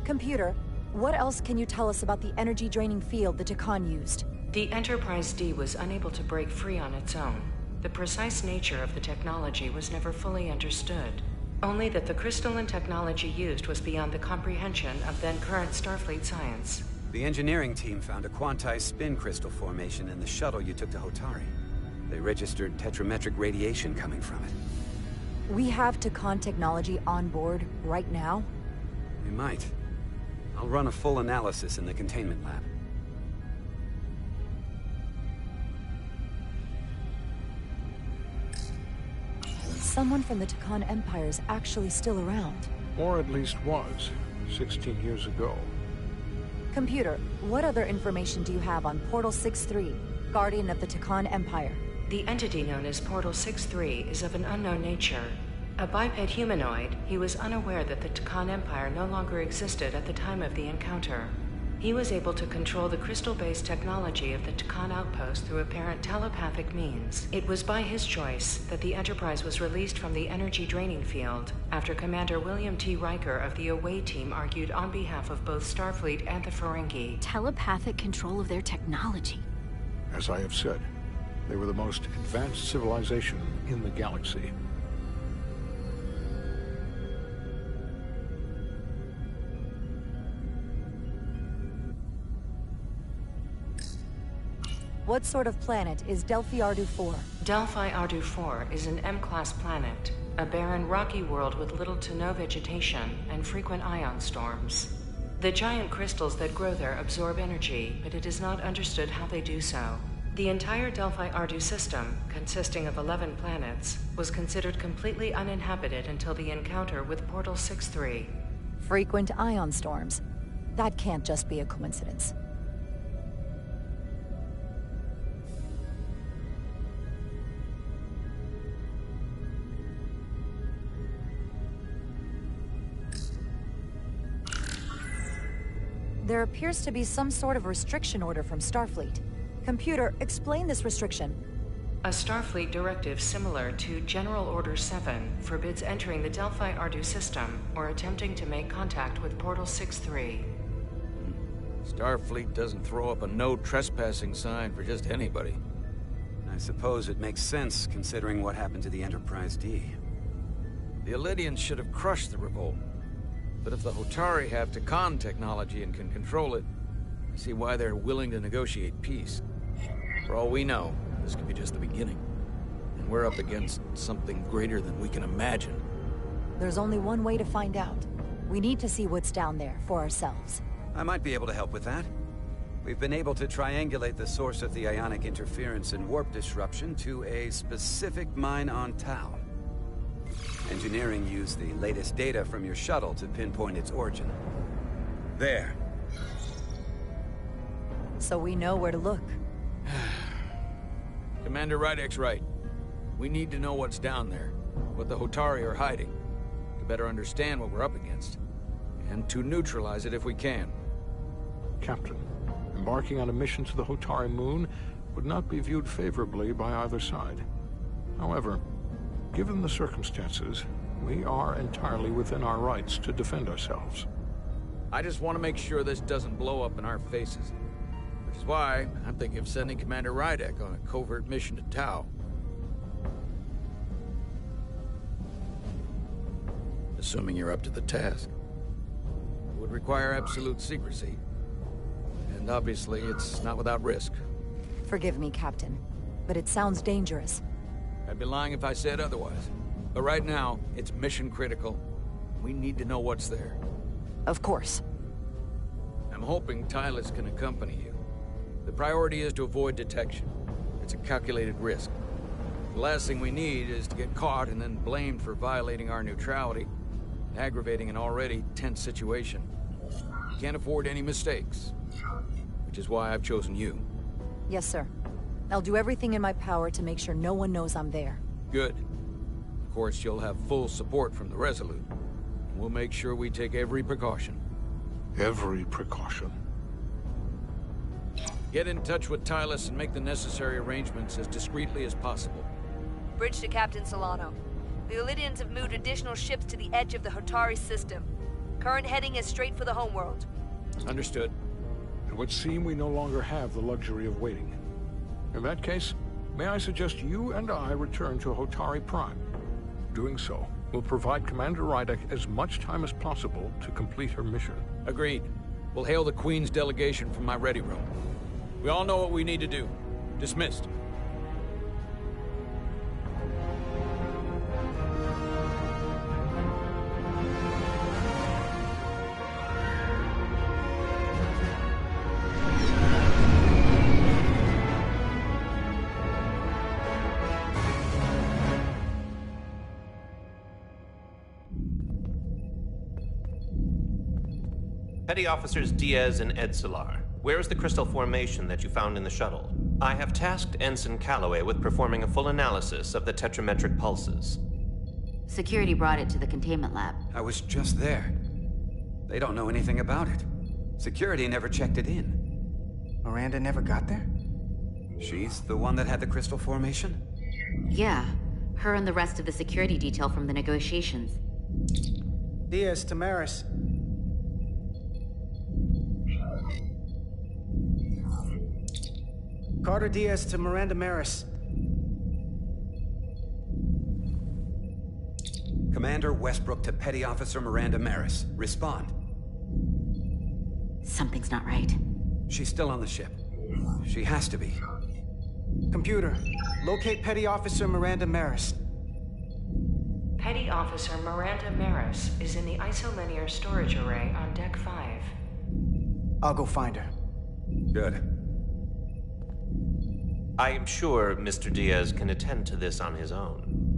[SPEAKER 6] Computer, what else can you tell us about the energy-draining field the Takan used?
[SPEAKER 11] The Enterprise D was unable to break free on its own. The precise nature of the technology was never fully understood. Only that the crystalline technology used was beyond the comprehension of then-current Starfleet science.
[SPEAKER 8] The engineering team found a quantized spin crystal formation in the shuttle you took to Hotari. They registered tetrametric radiation coming from it.
[SPEAKER 6] We have Takan technology on board right now?
[SPEAKER 8] We might. I'll run a full analysis in the containment lab.
[SPEAKER 6] Someone from the Takan Empire is actually still around.
[SPEAKER 15] Or at least was, 16 years ago.
[SPEAKER 6] Computer, what other information do you have on Portal 6-3, Guardian of the Takan Empire?
[SPEAKER 11] The entity known as Portal 6-3 is of an unknown nature. A biped humanoid, he was unaware that the Takan Empire no longer existed at the time of the encounter. He was able to control the crystal-based technology of the Takan outpost through apparent telepathic means. It was by his choice that the Enterprise was released from the energy draining field after Commander William T. Riker of the Away Team argued on behalf of both Starfleet and the Ferengi.
[SPEAKER 2] Telepathic control of their technology.
[SPEAKER 15] As I have said, they were the most advanced civilization in the galaxy.
[SPEAKER 6] What sort of planet is Delphi Ardu 4?
[SPEAKER 11] Delphi Ardu 4 is an M-class planet, a barren rocky world with little to no vegetation and frequent ion storms. The giant crystals that grow there absorb energy, but it is not understood how they do so. The entire Delphi Ardu system, consisting of 11 planets, was considered completely uninhabited until the encounter with Portal 6-3.
[SPEAKER 6] Frequent ion storms. That can't just be a coincidence. There appears to be some sort of restriction order from Starfleet. Computer, explain this restriction.
[SPEAKER 11] A Starfleet directive similar to General Order 7 forbids entering the Delphi Ardu system or attempting to make contact with Portal 6-3.
[SPEAKER 5] Starfleet doesn't throw up a no trespassing sign for just anybody.
[SPEAKER 8] I suppose it makes sense considering what happened to the Enterprise D.
[SPEAKER 5] The Elydians should have crushed the revolt. But if the Hotari have Takan technology and can control it, I see why they're willing to negotiate peace. For all we know, this could be just the beginning. And we're up against something greater than we can imagine.
[SPEAKER 6] There's only one way to find out. We need to see what's down there for ourselves.
[SPEAKER 8] I might be able to help with that. We've been able to triangulate the source of the ionic interference and warp disruption to a specific mine on Tau. Engineering used the latest data from your shuttle to pinpoint its origin. There.
[SPEAKER 6] So we know where to look.
[SPEAKER 5] Commander Rydek's right. We need to know what's down there, what the Hotari are hiding, to better understand what we're up against, and to neutralize it if we can.
[SPEAKER 15] Captain, embarking on a mission to the Hotari moon would not be viewed favorably by either side. However, given the circumstances, we are entirely within our rights to defend ourselves.
[SPEAKER 5] I just want to make sure this doesn't blow up in our faces. Which is why I'm thinking of sending Commander Rydek on a covert mission to Tau. Assuming you're up to the task. It would require absolute secrecy. And obviously, it's not without risk.
[SPEAKER 6] Forgive me, Captain, but it sounds dangerous.
[SPEAKER 5] I'd be lying if I said otherwise. But right now, it's mission critical. We need to know what's there.
[SPEAKER 6] Of course.
[SPEAKER 5] Now I'm hoping Tylus can accompany you. The priority is to avoid detection. It's a calculated risk. The last thing we need is to get caught and then blamed for violating our neutrality, aggravating an already tense situation. Can't afford any mistakes, which is why I've chosen you.
[SPEAKER 6] Yes, sir. I'll do everything in my power to make sure no one knows I'm there.
[SPEAKER 5] Good. Of course, you'll have full support from the Resolute. We'll make sure we take every precaution.
[SPEAKER 15] Every precaution.
[SPEAKER 5] Get in touch with Tylus and make the necessary arrangements as discreetly as possible.
[SPEAKER 13] Bridge to Captain Solano. The Illidians have moved additional ships to the edge of the Hotari system. Current heading is straight for the homeworld.
[SPEAKER 5] Understood.
[SPEAKER 15] It would seem we no longer have the luxury of waiting. In that case, may I suggest you and I return to Hotari Prime? Doing so will provide Commander Rydek as much time as possible to complete her mission.
[SPEAKER 5] Agreed. We'll hail the Queen's delegation from my ready room. We all know what we need to do. Dismissed.
[SPEAKER 3] Petty Officers Diaz and Edsolar, where is the crystal formation that you found in the shuttle? I have tasked Ensign Calloway with performing a full analysis of the tetrametric pulses.
[SPEAKER 16] Security brought it to the containment lab.
[SPEAKER 8] I was just there. They don't know anything about it. Security never checked it in.
[SPEAKER 12] Miranda never got there?
[SPEAKER 8] She's the one that had the crystal formation?
[SPEAKER 16] Yeah. Her and the rest of the security detail from the negotiations.
[SPEAKER 12] Diaz, Tamaris. Carter Diaz to Miranda Maris.
[SPEAKER 8] Commander Westbrook to Petty Officer Miranda Maris. Respond.
[SPEAKER 16] Something's not right.
[SPEAKER 8] She's still on the ship. She has to be.
[SPEAKER 12] Computer, locate Petty Officer Miranda Maris.
[SPEAKER 11] Petty Officer Miranda Maris is in the isolinear storage array on Deck 5.
[SPEAKER 12] I'll go find her.
[SPEAKER 8] Good.
[SPEAKER 3] I am sure Mr. Diaz can attend to this on his own.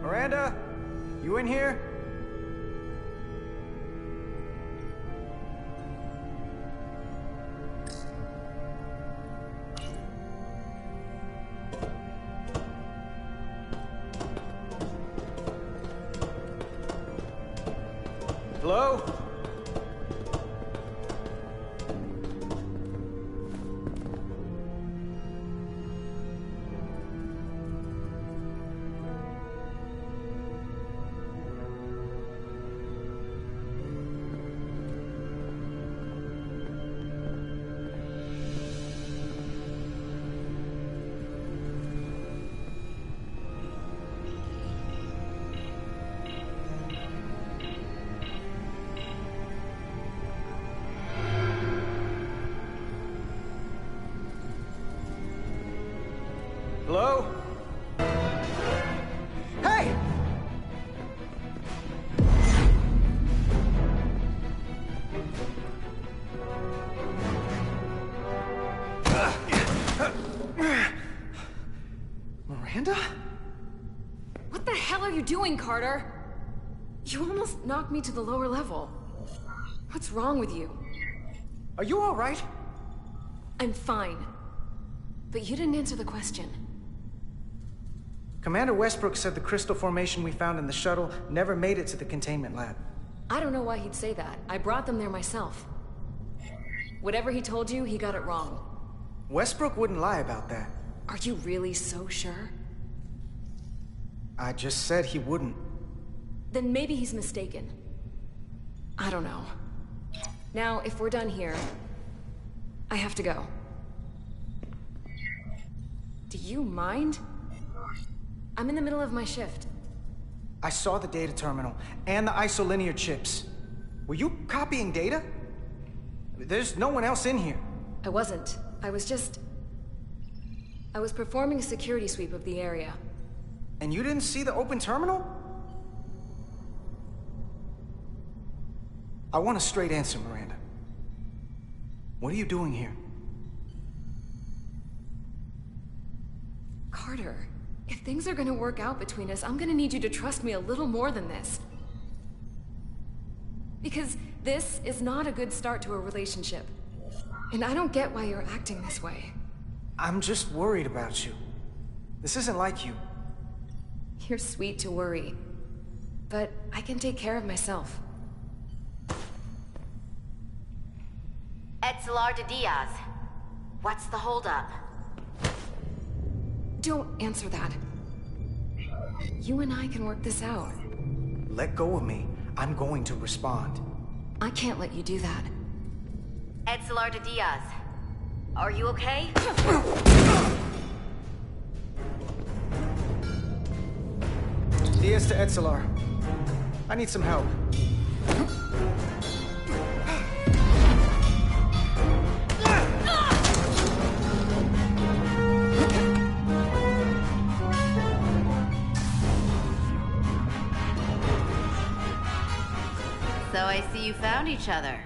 [SPEAKER 12] Miranda? You in here? Hello? Hello? Hey! Miranda?
[SPEAKER 4] What the hell are you doing, Carter? You almost knocked me to the lower level. What's wrong with you?
[SPEAKER 12] Are you all right?
[SPEAKER 4] I'm fine. But you didn't answer the question.
[SPEAKER 12] Commander Westbrook said the crystal formation we found in the shuttle never made it to the containment lab.
[SPEAKER 4] I don't know why he'd say that. I brought them there myself. Whatever he told you, he got it wrong.
[SPEAKER 12] Westbrook wouldn't lie about that.
[SPEAKER 4] Are you really so sure?
[SPEAKER 12] I just said he wouldn't.
[SPEAKER 4] Then maybe he's mistaken. I don't know. Now, if we're done here, I have to go. Do you mind? I'm in the middle of my shift.
[SPEAKER 12] I saw the data terminal and the isolinear chips. Were you copying data? There's no one else in here.
[SPEAKER 4] I wasn't. I was performing a security sweep of the area.
[SPEAKER 12] And you didn't see the open terminal? I want a straight answer, Miranda. What are you doing here?
[SPEAKER 4] Carter, if things are gonna work out between us, I'm gonna need you to trust me a little more than this. Because this is not a good start to a relationship. And I don't get why you're acting this way.
[SPEAKER 12] I'm just worried about you. This isn't like you.
[SPEAKER 4] You're sweet to worry. But I can take care of myself.
[SPEAKER 16] Etzelar de Diaz. What's the holdup?
[SPEAKER 4] Don't answer that. You and I can work this out.
[SPEAKER 12] Let go of me. I'm going to respond.
[SPEAKER 4] I can't let you do that.
[SPEAKER 16] Etzelar de Diaz. Are you okay?
[SPEAKER 12] Diaz to Etzelar. I need some help.
[SPEAKER 16] So I see you found each other.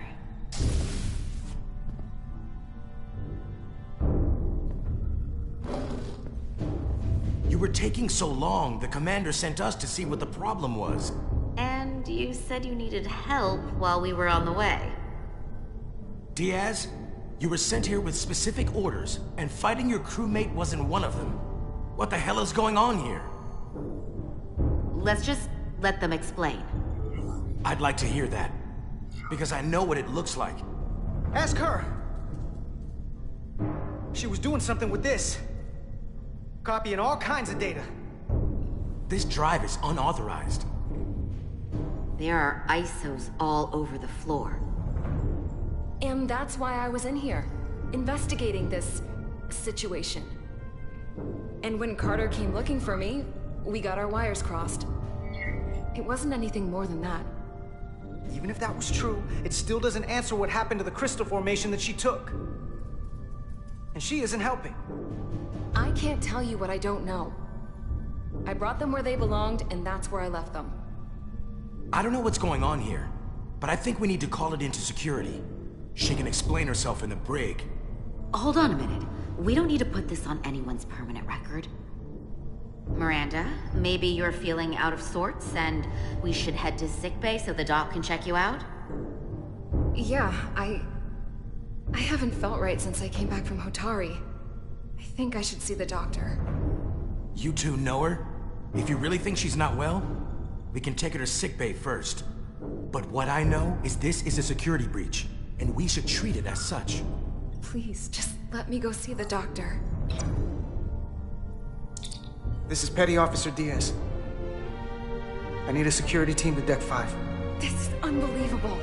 [SPEAKER 1] You were taking so long, the commander sent us to see what the problem was.
[SPEAKER 16] And you said you needed help while we were on the way.
[SPEAKER 1] Diaz, you were sent here with specific orders, and fighting your crewmate wasn't one of them. What the hell is going on here?
[SPEAKER 16] Let's just let them explain.
[SPEAKER 1] I'd like to hear that, because I know what it looks like.
[SPEAKER 12] Ask her! She was doing something with this. Copying all kinds of data.
[SPEAKER 1] This drive is unauthorized.
[SPEAKER 16] There are ISOs all over the floor.
[SPEAKER 4] And that's why I was in here, investigating this situation. And when Carter came looking for me, we got our wires crossed. It wasn't anything more than that.
[SPEAKER 12] Even if that was true, it still doesn't answer what happened to the crystal formation that she took. And she isn't helping.
[SPEAKER 4] I can't tell you what I don't know. I brought them where they belonged, and that's where I left them.
[SPEAKER 1] I don't know what's going on here, but I think we need to call it into security. She can explain herself in the brig.
[SPEAKER 16] Hold on a minute. We don't need to put this on anyone's permanent record. Miranda, maybe you're feeling out of sorts, and we should head to sickbay so the doc can check you out?
[SPEAKER 4] Yeah, I haven't felt right since I came back from Hotari. I think I should see the doctor.
[SPEAKER 1] You two know her? If you really think she's not well, we can take her to sickbay first. But what I know is this is a security breach, and we should treat it as such.
[SPEAKER 4] Please, just let me go see the doctor.
[SPEAKER 12] This is Petty Officer Diaz. I need a security team to Deck 5.
[SPEAKER 4] This is unbelievable.